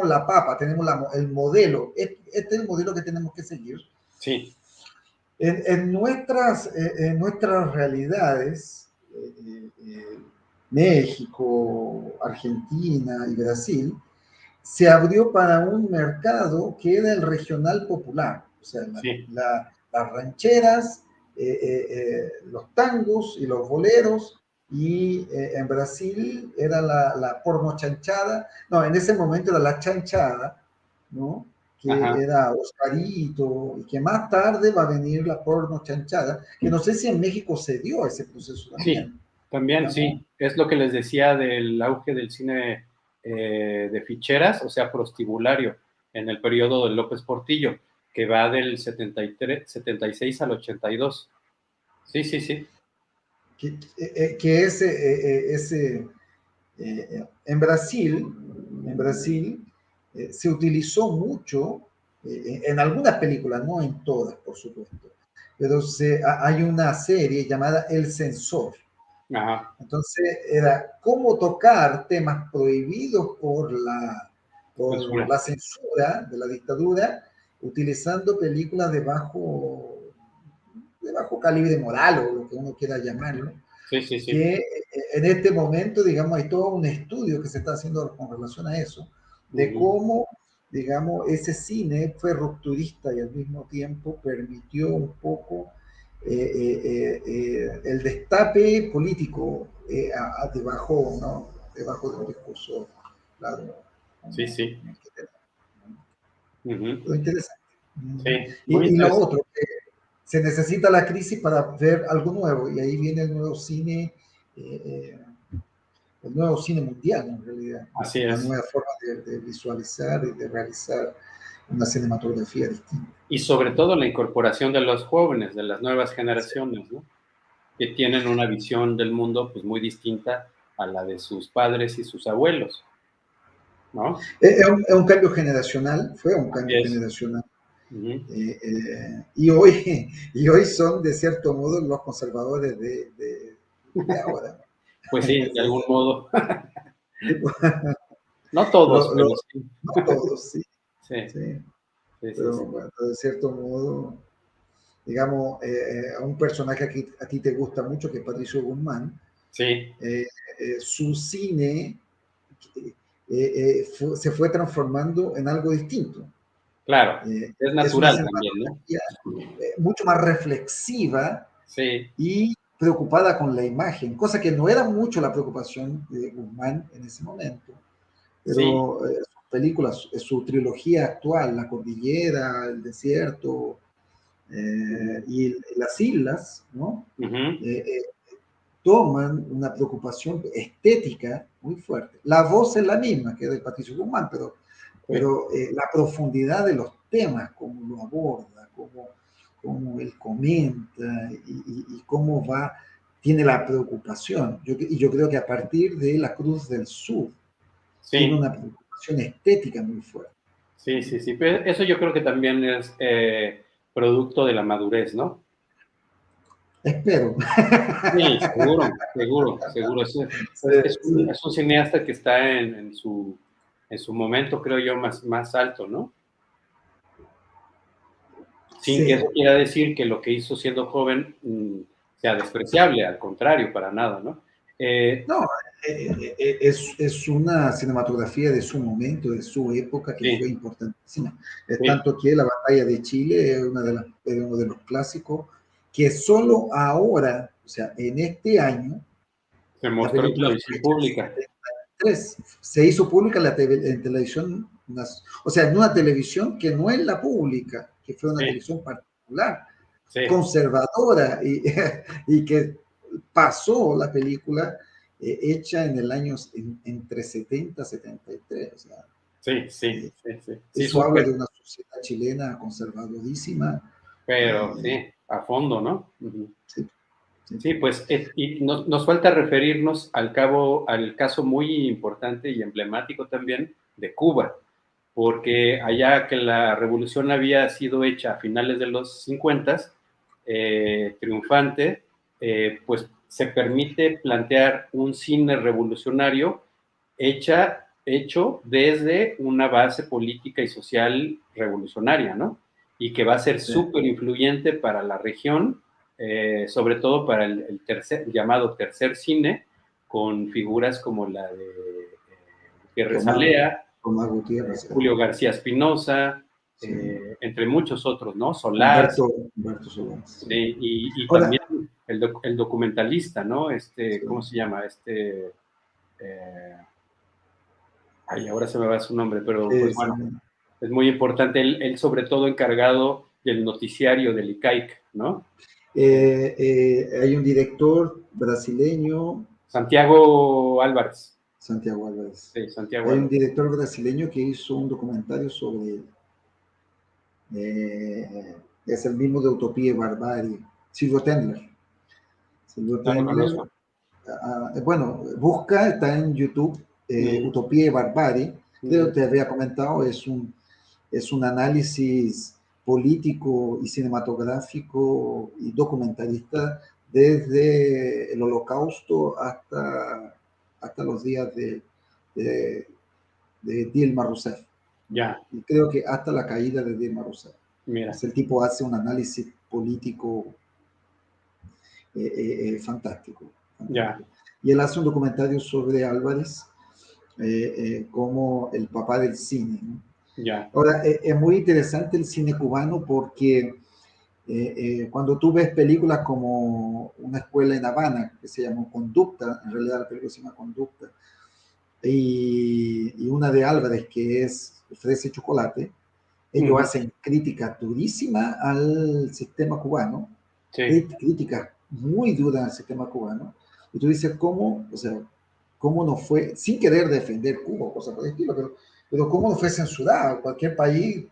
la papa, tenemos el modelo, este es el modelo que tenemos que seguir. Sí. En nuestras realidades, México, Argentina y Brasil, se abrió para un mercado que era el regional popular, o sea, las rancheras, los tangos y los boleros, y en Brasil era la porno chanchada, no, en ese momento era la chanchada, ¿no? Que era Oscarito, y que más tarde va a venir la porno chanchada, que no sé si en México se dio ese proceso también. Sí, también, ¿no? Sí, es lo que les decía del auge del cine de ficheras, o sea, prostibulario, en el periodo de López Portillo, que va del 76 al 82. Sí, sí, sí. Que en Brasil se utilizó mucho, en algunas películas, no en todas, por supuesto, pero hay una serie llamada El Censor. Ajá. Entonces era cómo tocar temas prohibidos por la censura de la dictadura, utilizando películas de bajo calibre moral, o lo que uno quiera llamarlo. Sí, sí, sí. Que en este momento, digamos, hay todo un estudio que se está haciendo con relación a eso, de cómo, digamos, ese cine fue rupturista y al mismo tiempo permitió un poco el destape político debajo, ¿no? Debajo de un discurso, claro. Sí, sí. Lo interesante. Sí, muy Y lo interesante. otro, se necesita la crisis para ver algo nuevo, y ahí viene el nuevo cine, mundial, en realidad. Así Una es. nueva forma de visualizar y de realizar una cinematografía distinta. Y sobre todo la incorporación de los jóvenes, de las nuevas generaciones, ¿no? Que tienen una visión del mundo pues muy distinta a la de sus padres y sus abuelos, ¿no? Es un cambio generacional, fue un cambio generacional. Y hoy son, de cierto modo, los conservadores de ahora. Pues sí, de algún modo. No todos, pero sí. No todos, sí. Sí. Sí. Sí, Pero sí, sí. bueno, de cierto modo, digamos, a un personaje que a ti te gusta mucho, que es Patricio Guzmán, sí. Su cine se fue transformando en algo distinto. Claro, es natural también, ¿no? Mucho más reflexiva, sí, y preocupada con la imagen, cosa que no era mucho la preocupación de Guzmán en ese momento. Pero sí, sus películas, su trilogía actual, La Cordillera, El Desierto y Las Islas, ¿no? Toman una preocupación estética muy fuerte. La voz es la misma que de Patricio Guzmán, pero la profundidad de los temas, cómo lo aborda, cómo él comenta y cómo tiene la preocupación. Yo creo que a partir de La Cruz del Sur, tiene una preocupación estética muy fuerte. Sí, sí, sí. Pero eso yo creo que también es producto de la madurez, ¿no? Espero. Sí, seguro. Es un cineasta que está en su momento, creo yo, más alto, ¿no? Sin que eso quiera decir que lo que hizo siendo joven sea despreciable, al contrario, para nada, ¿no? No, es una cinematografía de su momento, de su época, que fue importantísima. Tanto que La Batalla de Chile es uno de los clásicos que solo ahora, o sea, en este año, se mostró en televisión pública. Se hizo pública en televisión, o sea, en una televisión que no es la pública, que fue una televisión particular, conservadora, y que pasó la película hecha en el año entre 70 y 73. O sea, sí. Eso habla de una sociedad chilena conservadorísima. Pero a fondo, ¿no? Sí. Sí, pues y nos falta referirnos al caso muy importante y emblemático también de Cuba, porque allá que la revolución había sido hecha a finales de los 50, triunfante, pues se permite plantear un cine revolucionario hecho desde una base política y social revolucionaria, ¿no? Y que va a ser súper influyente para la región, sobre todo para el llamado tercer cine, con figuras como la de Gutiérrez Alea, Julio García Espinosa, entre muchos otros, ¿no? Solás. Humberto Solás. Y también el documentalista, ¿no? ¿Cómo se llama? Ahora se me va su nombre, pero pues bueno, es muy importante. Él sobre todo encargado del noticiario del ICAIC, ¿no? Hay un director brasileño. Santiago Álvarez. Santiago Álvarez. Sí, Santiago Hay Álvarez. un director brasileño que hizo un documentario sobre él. Es el mismo de Utopía y Barbarie, Silvio Tendler. Silvio Tendler, bueno, busca, está en YouTube, Utopía y Barbarie, pero te había comentado, es un análisis político y cinematográfico y documentalista desde el Holocausto hasta los días de Dilma Rousseff. Ya. Y creo que hasta la caída de Dilma Rousseff. Mira. El tipo hace un análisis político fantástico. Ya. Y él hace un documentario sobre Álvarez como el papá del cine, ¿no? Ya. Ahora, es muy interesante el cine cubano porque cuando tú ves películas como Una escuela en Habana, que se llamó Conducta, en realidad la película se llama Conducta, y una de Álvarez que es Fresa y Chocolate, ellos hacen crítica durísima al sistema cubano, crítica muy dura al sistema cubano, y tú dices, ¿cómo? O sea, ¿cómo no fue, sin querer defender Cuba, cosas por el estilo, pero cómo no fue censurado? Cualquier país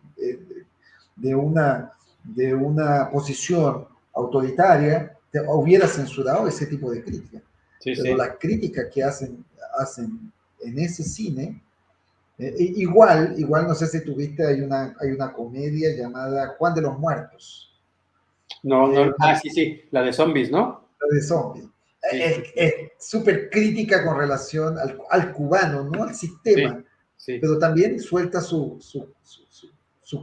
de una posición autoritaria hubiera censurado ese tipo de crítica. Pero las críticas que hacen en ese cine, igual, no sé si tuviste, hay una comedia llamada Juan de los Muertos. No, sí, la de zombies, ¿no? La de zombies. Sí, es súper crítica con relación al cubano, no al sistema, pero también suelta su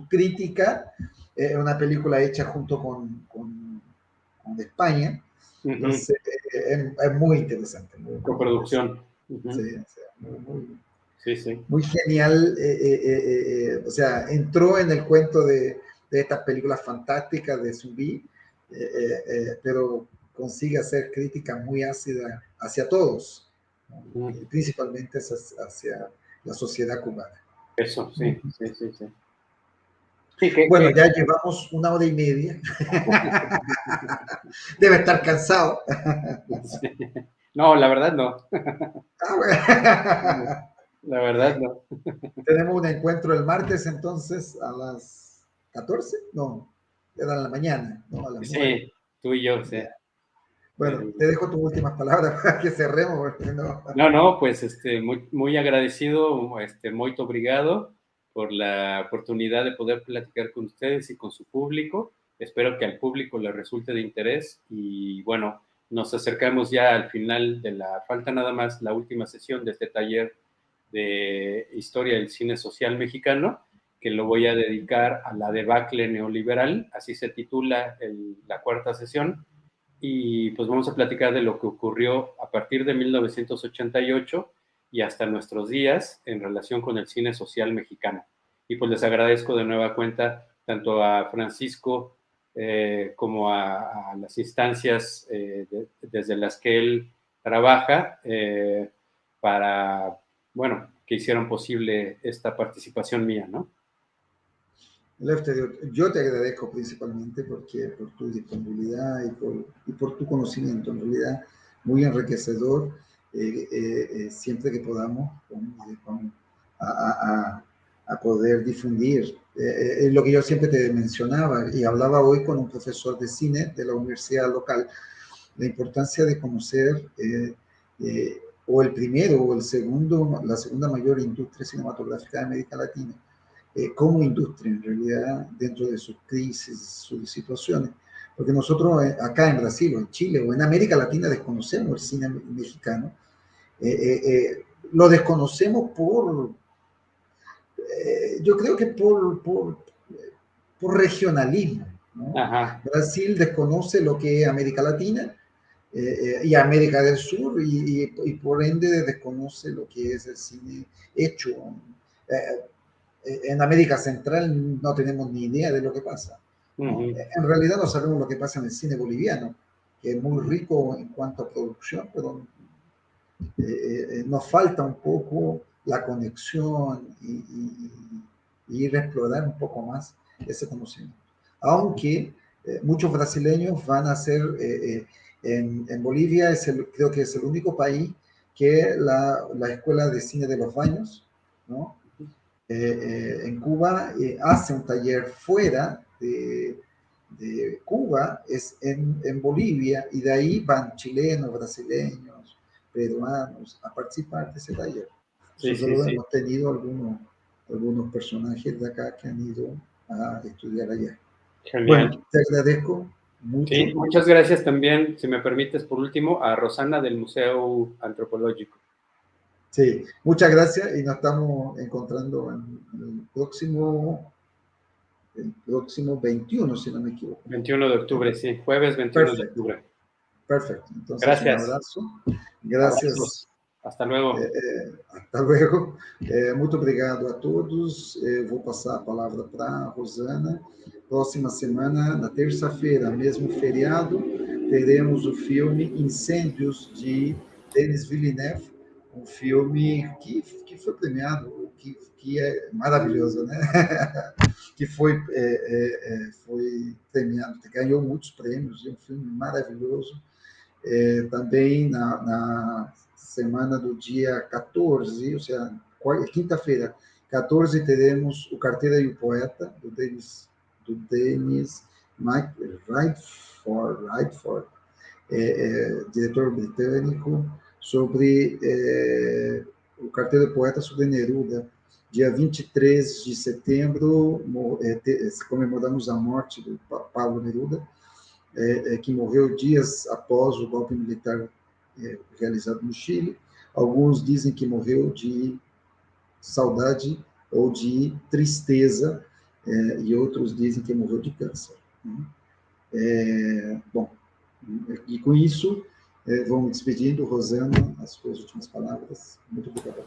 crítica. Una película hecha junto con España. Entonces, es muy interesante. Coproducción. Muy genial. O sea, entró en el cuento de estas películas fantásticas de Zumbi, pero consigue hacer críticas muy ácidas hacia todos, principalmente hacia la sociedad cubana. Eso, sí. Bueno, ya llevamos 1 hora y media. Debe estar cansado. No, la verdad no. Bueno. La verdad no. Tenemos un encuentro el martes entonces a las 14. No, era en la mañana, ¿no? A las 9. Sí, tú y yo, sí. Bueno, te dejo tus últimas palabras para que cerremos. Porque no, pues muy, muy agradecido, muy obrigado por la oportunidad de poder platicar con ustedes y con su público. Espero que al público le resulte de interés y bueno, nos acercamos ya al final falta nada más la última sesión de este taller de Historia del Cine Social Mexicano, que lo voy a dedicar a la debacle neoliberal, así se titula la cuarta sesión. Y pues vamos a platicar de lo que ocurrió a partir de 1988 y hasta nuestros días en relación con el cine social mexicano. Y pues les agradezco de nueva cuenta tanto a Francisco como a las instancias desde las que él trabaja para, bueno, que hicieron posible esta participación mía, ¿no? Lefter, yo te agradezco principalmente por tu disponibilidad y por tu conocimiento, en realidad muy enriquecedor. Siempre que podamos a poder difundir lo que yo siempre te mencionaba y hablaba hoy con un profesor de cine de la universidad local, la importancia de conocer o el primero o el segundo, la segunda mayor industria cinematográfica de América Latina, como industria en realidad dentro de sus crisis, sus situaciones, porque nosotros acá en Brasil o en Chile o en América Latina desconocemos el cine mexicano, lo desconocemos yo creo que por regionalismo, ¿no? Brasil desconoce lo que es América Latina y América del Sur y por ende desconoce lo que es el cine hecho. En América Central no tenemos ni idea de lo que pasa, ¿no? En realidad no sabemos lo que pasa en el cine boliviano, que es muy rico en cuanto a producción, pero nos falta un poco la conexión y ir a explorar un poco más ese conocimiento. Aunque muchos brasileños van a ser, en Bolivia creo que es el único país que la Escuela de Cine de los Baños, ¿no? en Cuba hace un taller fuera de Cuba, es en Bolivia, y de ahí van chilenos, brasileños, peruanos a participar de ese taller. Nosotros hemos tenido algunos personajes de acá que han ido a estudiar allá. Genial. Bueno, te agradezco mucho. Sí, muchas gracias también, si me permites, por último, a Rosana del Museo Antropológico. Sí, muchas gracias y nos estamos encontrando en el próximo 21, si no me equivoco. 21 de octubre, sí, jueves 21 de octubre. Perfecto, entonces gracias. Un abrazo. Gracias. Abrazos. Hasta luego. Hasta luego. Muito obrigado a todos. Vou passar a palavra para a Rosana. Próxima semana, na terça-feira, mesmo feriado, teremos o filme Incêndios, de Denis Villeneuve, um filme que foi premiado, que é maravilhoso, né? Que foi premiado, ganhou muitos prêmios, é um filme maravilhoso. Também na semana do dia 14, ou seja, quinta-feira, 14, teremos O Carteira e o Poeta, do Denis Radford, diretor britânico, sobre O Carteira e o Poeta, sobre Neruda. Dia 23 de setembro, comemoramos a morte do Pablo Neruda, que morreu dias após o golpe militar realizado no Chile. Alguns dizem que morreu de saudade ou de tristeza, e outros dizem que morreu de câncer. Bom, e com isso, vou me despedindo. Rosana, as suas últimas palavras. Muito obrigado.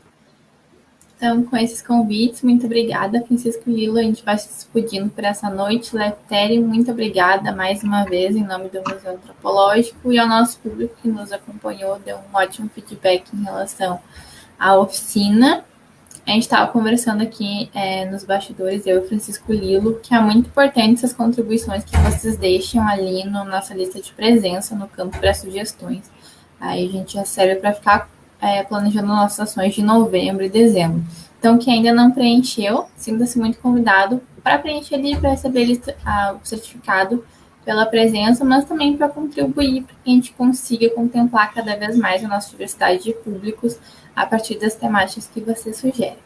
Então, com esses convites, muito obrigada, Francisco Lilo. A gente vai se despedindo por essa noite. Leftério, muito obrigada mais uma vez, em nome do Museu Antropológico, e ao nosso público que nos acompanhou, deu um ótimo feedback em relação à oficina. A gente estava conversando aqui nos bastidores, eu e o Francisco Lilo, que é muito importante essas contribuições que vocês deixam ali na nossa lista de presença no campo para sugestões. Aí a gente já serve para ficar planejando nossas ações de novembro e dezembro. Então, quem ainda não preencheu, sinta-se muito convidado para preencher ali, para receber o certificado pela presença, mas também para contribuir para que a gente consiga contemplar cada vez mais a nossa diversidade de públicos a partir das temáticas que você sugere.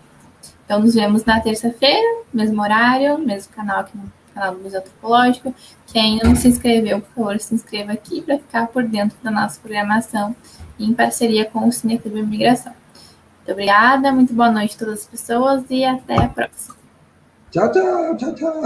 Então, nos vemos na terça-feira, mesmo horário, mesmo canal aqui no canal do Museu Antropológico. Quem ainda não se inscreveu, por favor, se inscreva aqui para ficar por dentro da nossa programação em parceria com o Cineclube Imigração. Muito obrigada, muito boa noite a todas as pessoas e até a próxima. Tchau, tchau, tchau, tchau.